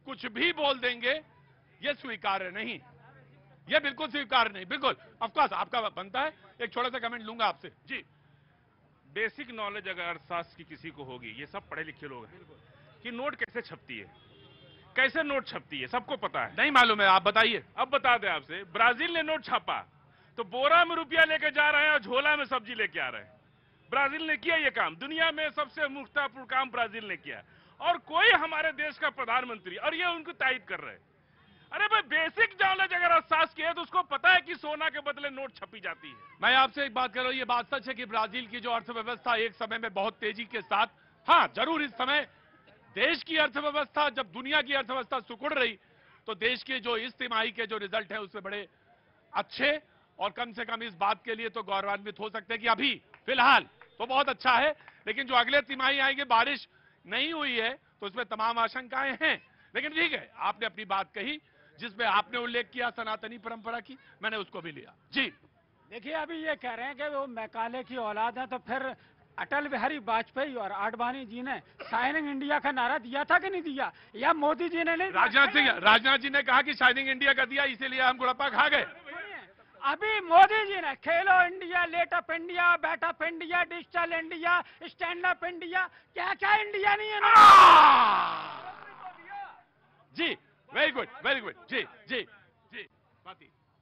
कुछ भी बोल देंगे ये स्वीकार्य नहीं, ये बिल्कुल स्वीकार्य नहीं। बिल्कुल ऑफकोर्स आपका बनता है। एक छोटा सा कमेंट लूंगा आपसे जी। बेसिक नॉलेज अगर अर्थशास्त्र की किसी को होगी, ये सब पढ़े लिखे लोग हैं, कि नोट कैसे छपती है, कैसे नोट छपती है सबको पता है। नहीं मालूम है, आप बताइए। अब बता दें आपसे, ब्राजील ने नोट छापा तो बोरा में रुपया लेके जा रहे हैं और झोला में सब्जी लेके आ रहे हैं। ब्राजील ने किया ये काम, दुनिया में सबसे मूर्खतापूर्ण काम ब्राजील ने किया, और कोई हमारे देश का प्रधानमंत्री और ये उनको तायद कर रहे हैं। अरे भाई, बेसिक नॉलेज अगर अहसास किया तो उसको पता है कि सोना के बदले नोट छपी जाती है। मैं आपसे एक बात कर रहा हूं, ये बात सच है कि ब्राजील की जो अर्थव्यवस्था एक समय में बहुत तेजी के साथ, हाँ जरूर इस समय देश की अर्थव्यवस्था, जब दुनिया की अर्थव्यवस्था सिकुड़ रही तो देश के जो इस तिमाही के जो रिजल्ट है उससे बड़े अच्छे, और कम से कम इस बात के लिए तो गौरवान्वित हो सकते हैं कि अभी फिलहाल तो बहुत अच्छा है, लेकिन जो अगले तिमाही आएंगे, बारिश नहीं हुई है तो उसमें तमाम आशंकाएं हैं। लेकिन ठीक है, आपने अपनी बात कही, जिसमें आपने उल्लेख किया सनातनी परंपरा की, मैंने उसको भी लिया जी। देखिए, अभी ये कह रहे हैं कि वो मैकाले की औलाद है, तो फिर अटल बिहारी वाजपेयी और आडवाणी जी ने शाइनिंग इंडिया का नारा दिया था कि नहीं दिया, या मोदी जी ने नहीं? राजनाथ जी ने कहा कि शाइनिंग इंडिया का दिया, इसीलिए हम गुड़प्पा खा गए। अभी मोदी जी ने Khelo India, let up India, bat up India, digital India, stand up India, क्या क्या इंडिया नहीं है ना? जी वेरी गुड जी जी जी।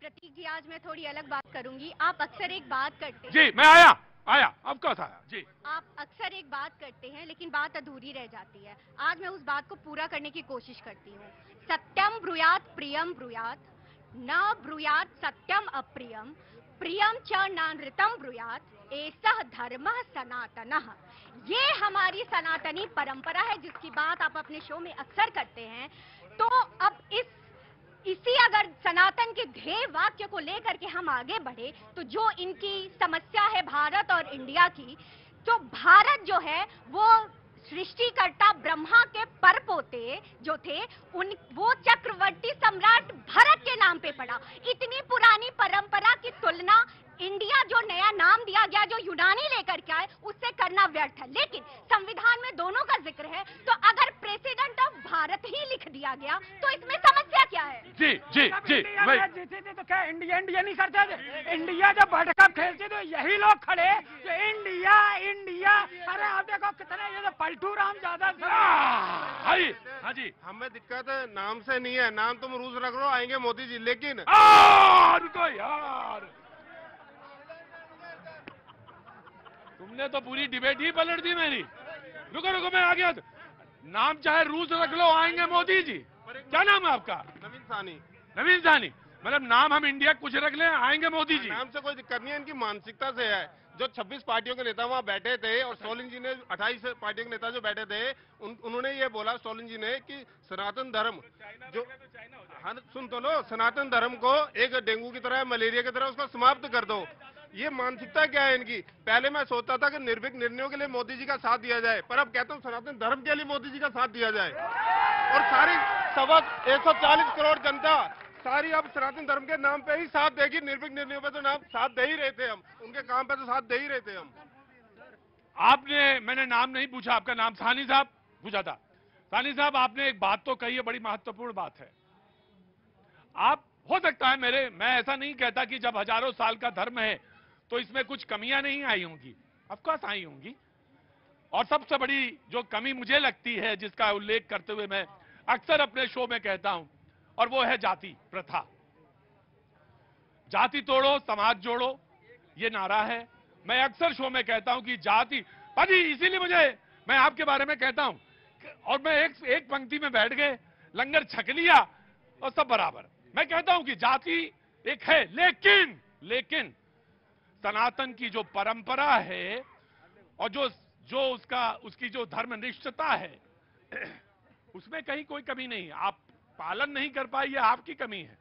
प्रतीक जी, आज मैं थोड़ी अलग बात करूंगी। आप अक्सर एक बात करते हैं। जी मैं आया ऑफ कोर्स आया जी। आप अक्सर एक बात करते हैं लेकिन बात अधूरी रह जाती है। आज मैं उस बात को पूरा करने की कोशिश करती हूँ। सत्यम ब्रूयात प्रियम ब्रूयात, न ब्रूयात सत्यम अप्रियम, प्रियम च नानृतम ब्रूयात, एसह धर्मः सनातनः। ये हमारी सनातनी परंपरा है जिसकी बात आप अपने शो में अक्सर करते हैं। तो अब इसी अगर सनातन के ध्येय वाक्य को लेकर के हम आगे बढ़े तो जो इनकी समस्या है भारत और इंडिया की, तो भारत जो है वो सृष्टिकर्ता ब्रह्मा के परपोते जो थे वो चक्रवर्ती सम्राट भरत के नाम पे पड़ा। इतनी पुरानी परंपरा की तुलना इंडिया जो नया नाम दिया गया, जो यूनानी लेकर के आए, उससे करना व्यर्थ है। लेकिन संविधान में दोनों का जिक्र है, तो अगर प्रेसिडेंट ऑफ भारत ही लिख दिया गया तो इसमें समस्या क्या है? जी जी जी जीते थे तो क्या इंडिया नहीं करते थे? इंडिया जब वर्ल्ड कप खेलते तो यही लोग खड़े तो इंडिया इंडिया। अरे आप देखो कितने ये तो पलटू राम ज्यादा। हाँ जी, हमें दिक्कत नाम से नहीं है, नाम तुम रूस रख लो, आएंगे मोदी जी, लेकिन रुको यार, तुमने तो पूरी डिबेट ही पलट दी मेरी। रुको मैं आ गया। नाम चाहे रूस रख लो, आएंगे मोदी जी। क्या नाम है आपका? नवीन साहनी। मतलब नाम हम इंडिया कुछ रख लें, आएंगे मोदी जी। नाम से कोई दिक्कत नहीं है, इनकी मानसिकता से है। जो 26 पार्टियों के नेता वहां बैठे थे और स्टॉलिन जी ने 28 पार्टियों के नेता जो बैठे थे उन्होंने ये बोला, स्टॉलिन जी ने, कि सनातन धर्म जो, हाँ सुन तो लो, सनातन धर्म को एक डेंगू की तरह, मलेरिया की तरह उसको समाप्त कर दो। ये मानसिकता क्या है इनकी? पहले मैं सोचता था कि निर्भीक निर्णयों के लिए मोदी जी का साथ दिया जाए, पर अब कहता हूँ सनातन धर्म के लिए मोदी जी का साथ दिया जाए। और सारी 140 करोड़ जनता सारी अब सनातन धर्म के नाम पे ही साथ देगी। निर्भीक निर्णयों पे तो नाम साथ दे ही रहे थे हम, उनके काम पे तो साथ दे ही रहे थे हम। मैंने नाम नहीं पूछा, आपका नाम साहनी साहब पूछा था। साहनी साहब, आपने एक बात तो कही है, बड़ी महत्वपूर्ण बात है। आप, हो सकता है मैं ऐसा नहीं कहता कि जब हजारों साल का धर्म है तो इसमें कुछ कमियां नहीं आई होंगी, ऑफकोर्स आई होंगी। और सबसे बड़ी जो कमी मुझे लगती है, जिसका उल्लेख करते हुए मैं अक्सर अपने शो में कहता हूं, और वो है जाति प्रथा। जाति तोड़ो समाज जोड़ो, ये नारा है। मैं अक्सर शो में कहता हूं कि जाति पाजी, इसीलिए मैं आपके बारे में कहता हूं, और मैं एक पंक्ति में बैठ गए, लंगर छक लिया और सब बराबर। मैं कहता हूं कि जाति एक है, लेकिन सनातन की जो परंपरा है और जो उसकी जो धर्मनिष्ठता है, उसमें कहीं कोई कमी नहीं। आप पालन नहीं कर पाए, ये आपकी कमी है।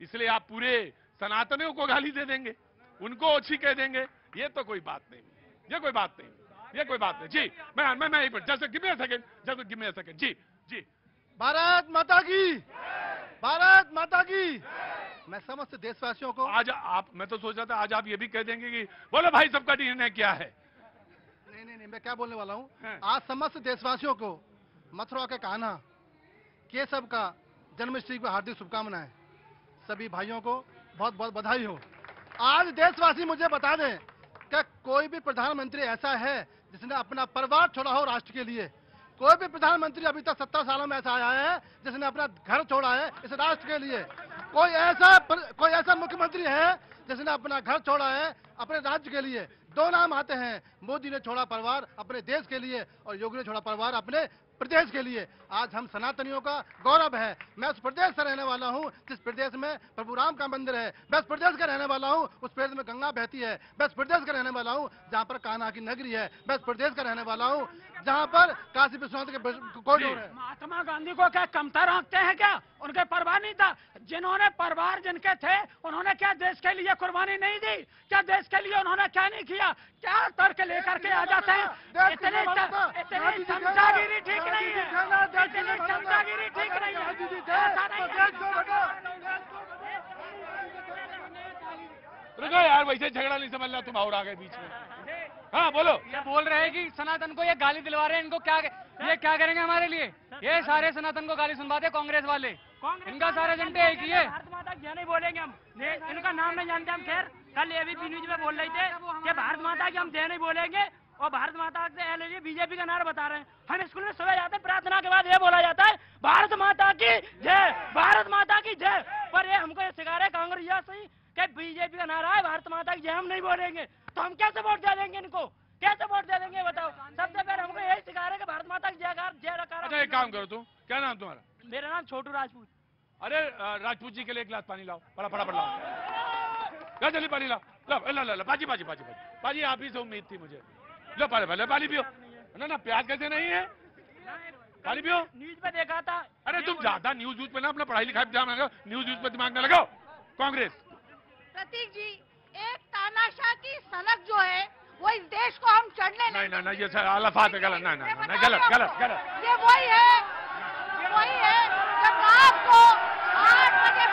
इसलिए आप पूरे सनातनियों को गाली दे देंगे, उनको ओछी कह देंगे, ये तो कोई बात नहीं, ये कोई बात नहीं। जी मैं एक minute, just give me a second. जी भारत माता की। मैं समस्त देशवासियों को आज मैं तो सोच रहा था आज आप ये भी कह देंगे कि बोलो भाई सबका निर्णय क्या है। नहीं, मैं क्या बोलने वाला हूँ। आज समस्त देशवासियों को मथुरा के कान्हा केशव का जन्माष्टमी की हार्दिक शुभकामनाएं। सभी भाइयों को बहुत बहुत बधाई हो। आज देशवासी मुझे बता दें कि कोई भी प्रधानमंत्री ऐसा है जिसने अपना परिवार छोड़ा हो राष्ट्र के लिए। कोई भी प्रधानमंत्री अभी तक 70 सालों में ऐसा आया है जिसने अपना घर छोड़ा है इस राष्ट्र के लिए। कोई ऐसा मुख्यमंत्री है जिसने अपना घर छोड़ा है अपने राज्य के लिए। दो नाम आते हैं, मोदी ने छोड़ा परिवार अपने देश के लिए और योगी ने छोड़ा परिवार अपने प्रदेश के लिए। आज हम सनातनियों का गौरव है। मैं उस प्रदेश से रहने वाला हूं जिस प्रदेश में प्रभु राम का मंदिर है। मैं उस प्रदेश का रहने वाला हूं उस प्रदेश में गंगा बहती है। मैं उस प्रदेश का रहने वाला हूं जहां पर कान्हा की नगरी है। मैं उस प्रदेश का रहने वाला हूं जहां पर काशी विश्वनाथ के कॉरिडोर है। महात्मा गांधी को क्या कमतर आंकते हैं क्या? उनके परवाह नहीं था। जिन्होंने परिवार जिनके थे उन्होंने क्या देश के लिए कुर्बानी नहीं दी? क्या देश के लिए उन्होंने क्या नहीं किया? क्या तर्क लेकर के आ जाते हैं? इतनी चमचागिरी ठीक नहीं है, इतनी चमचागिरी ठीक नहीं है। रुको यार, वैसे झगड़ा नहीं समझ रहा, तुम और आ गए बीच में। हाँ बोलो। ये बोल रहे हैं कि सनातन को ये गाली दिलवा रहे हैं, इनको क्या करेंगे हमारे लिए? ये सारे सनातन को गाली सुनवाते कांग्रेस वाले, इनका सारे एजेंडे है कि ये भारत माता की नहीं बोलेंगे हम, इनका नाम नहीं जानते हम। खैर कल एबीपी न्यूज में बोल रहे थे कि भारत माता की हम जय नहीं बोलेंगे और भारत माता से बीजेपी का नारा बता रहे हैं। हम स्कूल में सुबह जाते हैं, प्रार्थना के बाद ये बोला जाता है भारत माता की जय, भारत माता की जय। पर ये हमको ये सिखा रहे कांग्रेस सही कि बीजेपी का नारा है भारत माता की जय, हम नहीं बोलेंगे। तो हम कैसे वोट दे देंगे इनको? कैसे वोट दे देंगे बताओ? सबसे पहले हमको यही सिखा रहे कि भारत माता की जय रखा। अच्छा एक काम करो, तुम क्या नाम तुम्हारा? मेरा नाम छोटू राजपूत। अरे राजपूत जी के लिए एक गिलास पानी लाओ, फटाफट लाओ, जल्दी पानी लाओ। लो बाजी आप ही से उम्मीद थी मुझे। लो पहले पानी पियो। ना प्याज कैसे नहीं है, पानी पियो। न्यूज पे देखा था। अरे तुम ज्यादा न्यूज पे ना अपना पढ़ाई लिखाई ध्यान लगाओ, न्यूज पे दिमाग न लगाओ। कांग्रेस प्रतीक जी, एक तानाशाह की सनक जो है वो इस देश को हम चढ़ने नहीं, ये अल्फाज गलत, नहीं गलत। ये वही है जब रात को 8 बजे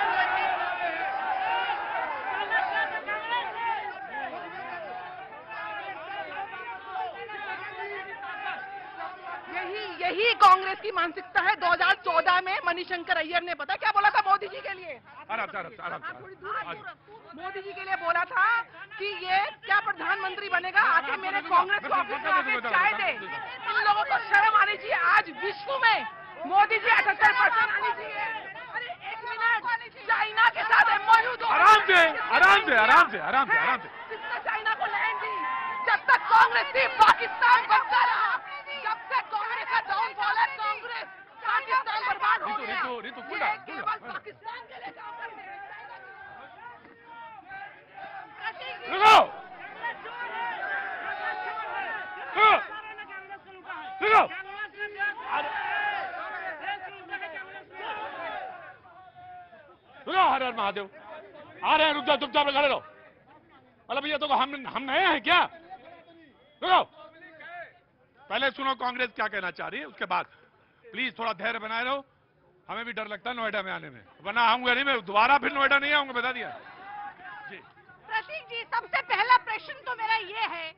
यही कांग्रेस की मानसिकता है। 2014 में मणिशंकर अय्यर ने पता क्या बोला था मोदी जी के लिए? मोदी जी के लिए बोला था कि ये क्या प्रधानमंत्री बनेगा, आके मेरे कांग्रेस को ऑफिस में आके चाय दे। इन लोगों को शर्म आनी चाहिए। आज विश्व में मोदी जी 78% आनी चाहिए। अरे एक मिनट, चाइना के साथ MOU दो। आराम से। किसने चाइना को लैंड दी? जब तक कांग्रेस थी पाकिस्तान बनता रहा। जब से कांग्रेस का डाउनफॉल है, कांग्रेस पाकिस्तान बर्बाद हो गया। ये केवल पाकिस्तान के लिए काम करते हैं। हर हर महादेव। आ रहे हैं, रुक जाओ, चुपचाप खड़े रहो। मतलब भैया तो हम नए हैं क्या? रुको, पहले सुनो कांग्रेस क्या कहना चाह रही है, उसके बाद प्लीज थोड़ा धैर्य बनाए रहो। हमें भी डर लगता है नोएडा में आने में, वरना आऊंगा नहीं, मैं दोबारा फिर नोएडा नहीं आऊंगा, बता दिया जी। प्रतीक जी, सबसे पहला प्रश्न तो मेरा ये है,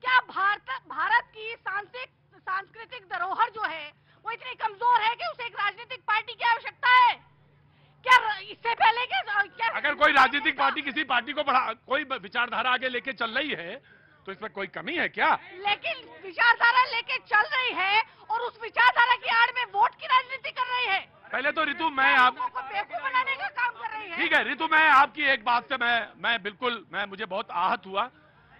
क्या भारत की सांस्कृतिक धरोहर जो है वो इतनी कमजोर है कि उसे एक राजनीतिक पार्टी की आवश्यकता है? क्या इससे पहले क्या अगर कोई राजनीतिक पार्टी किसी पार्टी को कोई विचारधारा आगे लेके चल रही है तो इसमें कोई कमी है क्या? लेकिन विचारधारा लेके चल रही है और उस विचारधारा की आड़ में वोट की राजनीति कर रही है। पहले तो ऋतु मैं आप बेवकूफ बनाने का काम कर रही है। ठीक है ऋतु, मैं आपकी एक बात से मैं बिल्कुल मुझे बहुत आहत हुआ।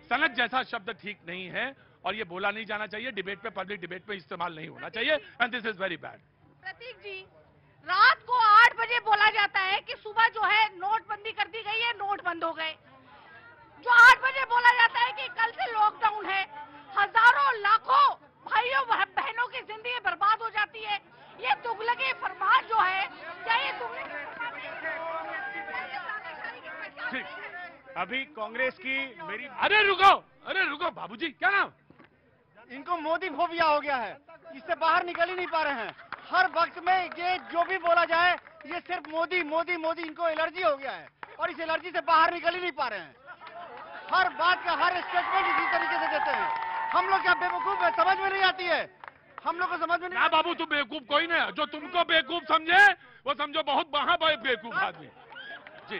सनक जैसा शब्द ठीक नहीं है और ये बोला नहीं जाना चाहिए, डिबेट पे, पब्लिक डिबेट पे इस्तेमाल नहीं होना चाहिए, and this is very bad. Prateek ji, रात को 8 बजे बोला जाता है कि सुबह जो है नोटबंदी कर दी गई है, नोट बंद हो गए। जो 8 बजे बोला जाता है कि कल से लॉकडाउन है, हजारों लाखों भाइयों बहनों की जिंदगी बर्बाद हो जाती है। ये तुगलकी फरमान जो है, क्या ये ठीक, अभी कांग्रेस की मेरी अरे रुको बाबूजी, क्या नाम? इनको मोदी फोबिया हो गया है, इससे बाहर निकल ही नहीं पा रहे हैं। हर वक्त में ये जो भी बोला जाए ये सिर्फ मोदी मोदी मोदी, इनको एलर्जी हो गया है और इस एलर्जी से बाहर निकल ही नहीं पा रहे हैं। हर बात का हर स्टेटमेंट इसी तरीके से देते हैं। हम लोग क्या बेवकूफ है? समझ में नहीं आती है, हम लोग को समझ में नहीं। ना बाबू, तुम बेवकूफ कोई नहीं, जो तुमको बेवकूफ समझे वो समझो बहुत बेवकूफ आदमी। जी,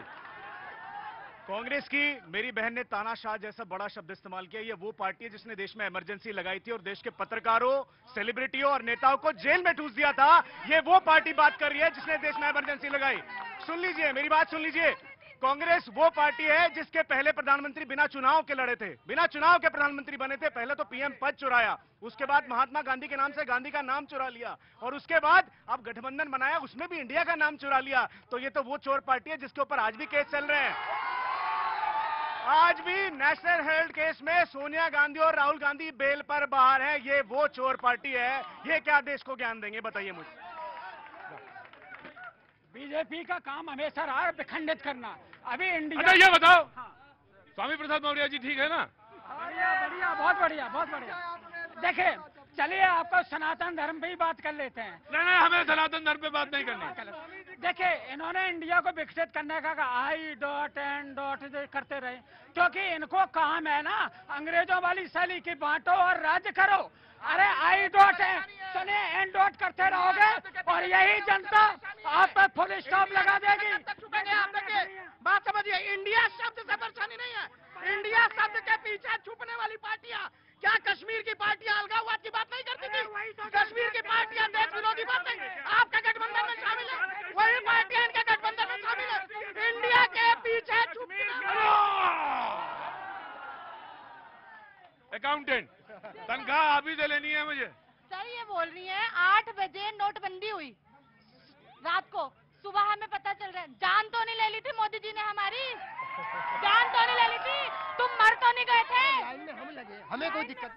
कांग्रेस की मेरी बहन ने तानाशाह जैसा बड़ा शब्द इस्तेमाल किया। ये वो पार्टी है जिसने देश में इमरजेंसी लगाई थी और देश के पत्रकारों, सेलिब्रिटियों और नेताओं को जेल में ठूस दिया था। ये वो पार्टी बात कर रही है जिसने देश में इमरजेंसी लगाई। सुन लीजिए, मेरी बात सुन लीजिए। कांग्रेस वो पार्टी है जिसके पहले प्रधानमंत्री बिना चुनाव के लड़े थे, बिना चुनाव के प्रधानमंत्री बने थे। पहले तो पीएम पद चुराया, उसके बाद महात्मा गांधी के नाम से गांधी का नाम चुरा लिया और उसके बाद अब गठबंधन बनाया, उसमें भी इंडिया का नाम चुरा लिया। तो ये तो वो चोर पार्टी है जिसके ऊपर आज भी केस चल रहे हैं। आज भी नेशनल हेराल्ड केस में सोनिया गांधी और राहुल गांधी बेल पर बाहर हैं। ये वो चोर पार्टी है। ये क्या देश को ज्ञान देंगे, बताइए मुझे। बीजेपी का काम हमेशा रहा है विखंडित करना। अभी इंडिया, अच्छा ये बताओ, स्वामी प्रसाद मौर्य जी ठीक है ना? बढ़िया बढ़िया, बहुत बढ़िया, बहुत बढ़िया। देखिए, चलिए आपको सनातन धर्म पे ही बात कर लेते हैं। नहीं, हमें सनातन धर्म पे बात नहीं करनी। देखिए, इन्होंने इंडिया को विकसित करने का कहा, I.N. करते रहे, क्योंकि इनको काम है ना अंग्रेजों वाली शैली की बांटो और राज्य करो। अरे I.N. सुनिए, N. करते रहोगे और यही जनता आप पर फुल स्टॉप लगा देगी। बात समझिए, इंडिया शब्द से परेशानी नहीं है, इंडिया शब्द के पीछे छुपने वाली पार्टियां। क्या कश्मीर की पार्टियां अलगाववाद की बात नहीं करती थी? कश्मीर की पार्टियां देश विरोधी बात नहीं, आपका गठबंधन में शामिल है, वही पार्टियां इनके गठबंधन में शामिल है। इंडिया के पीछे अकाउंटेंट, तनख्वाह अभी से लेनी है मुझे। सर ये बोल रही है 8 बजे नोटबंदी हुई रात को, सुबह हमें पता चल रहा है। जान तो नहीं ले ली थी मोदी जी ने हमारी? जान तो नहीं ले ली थी? तुम मर तो नहीं गए थे? हमें कोई दिक्कत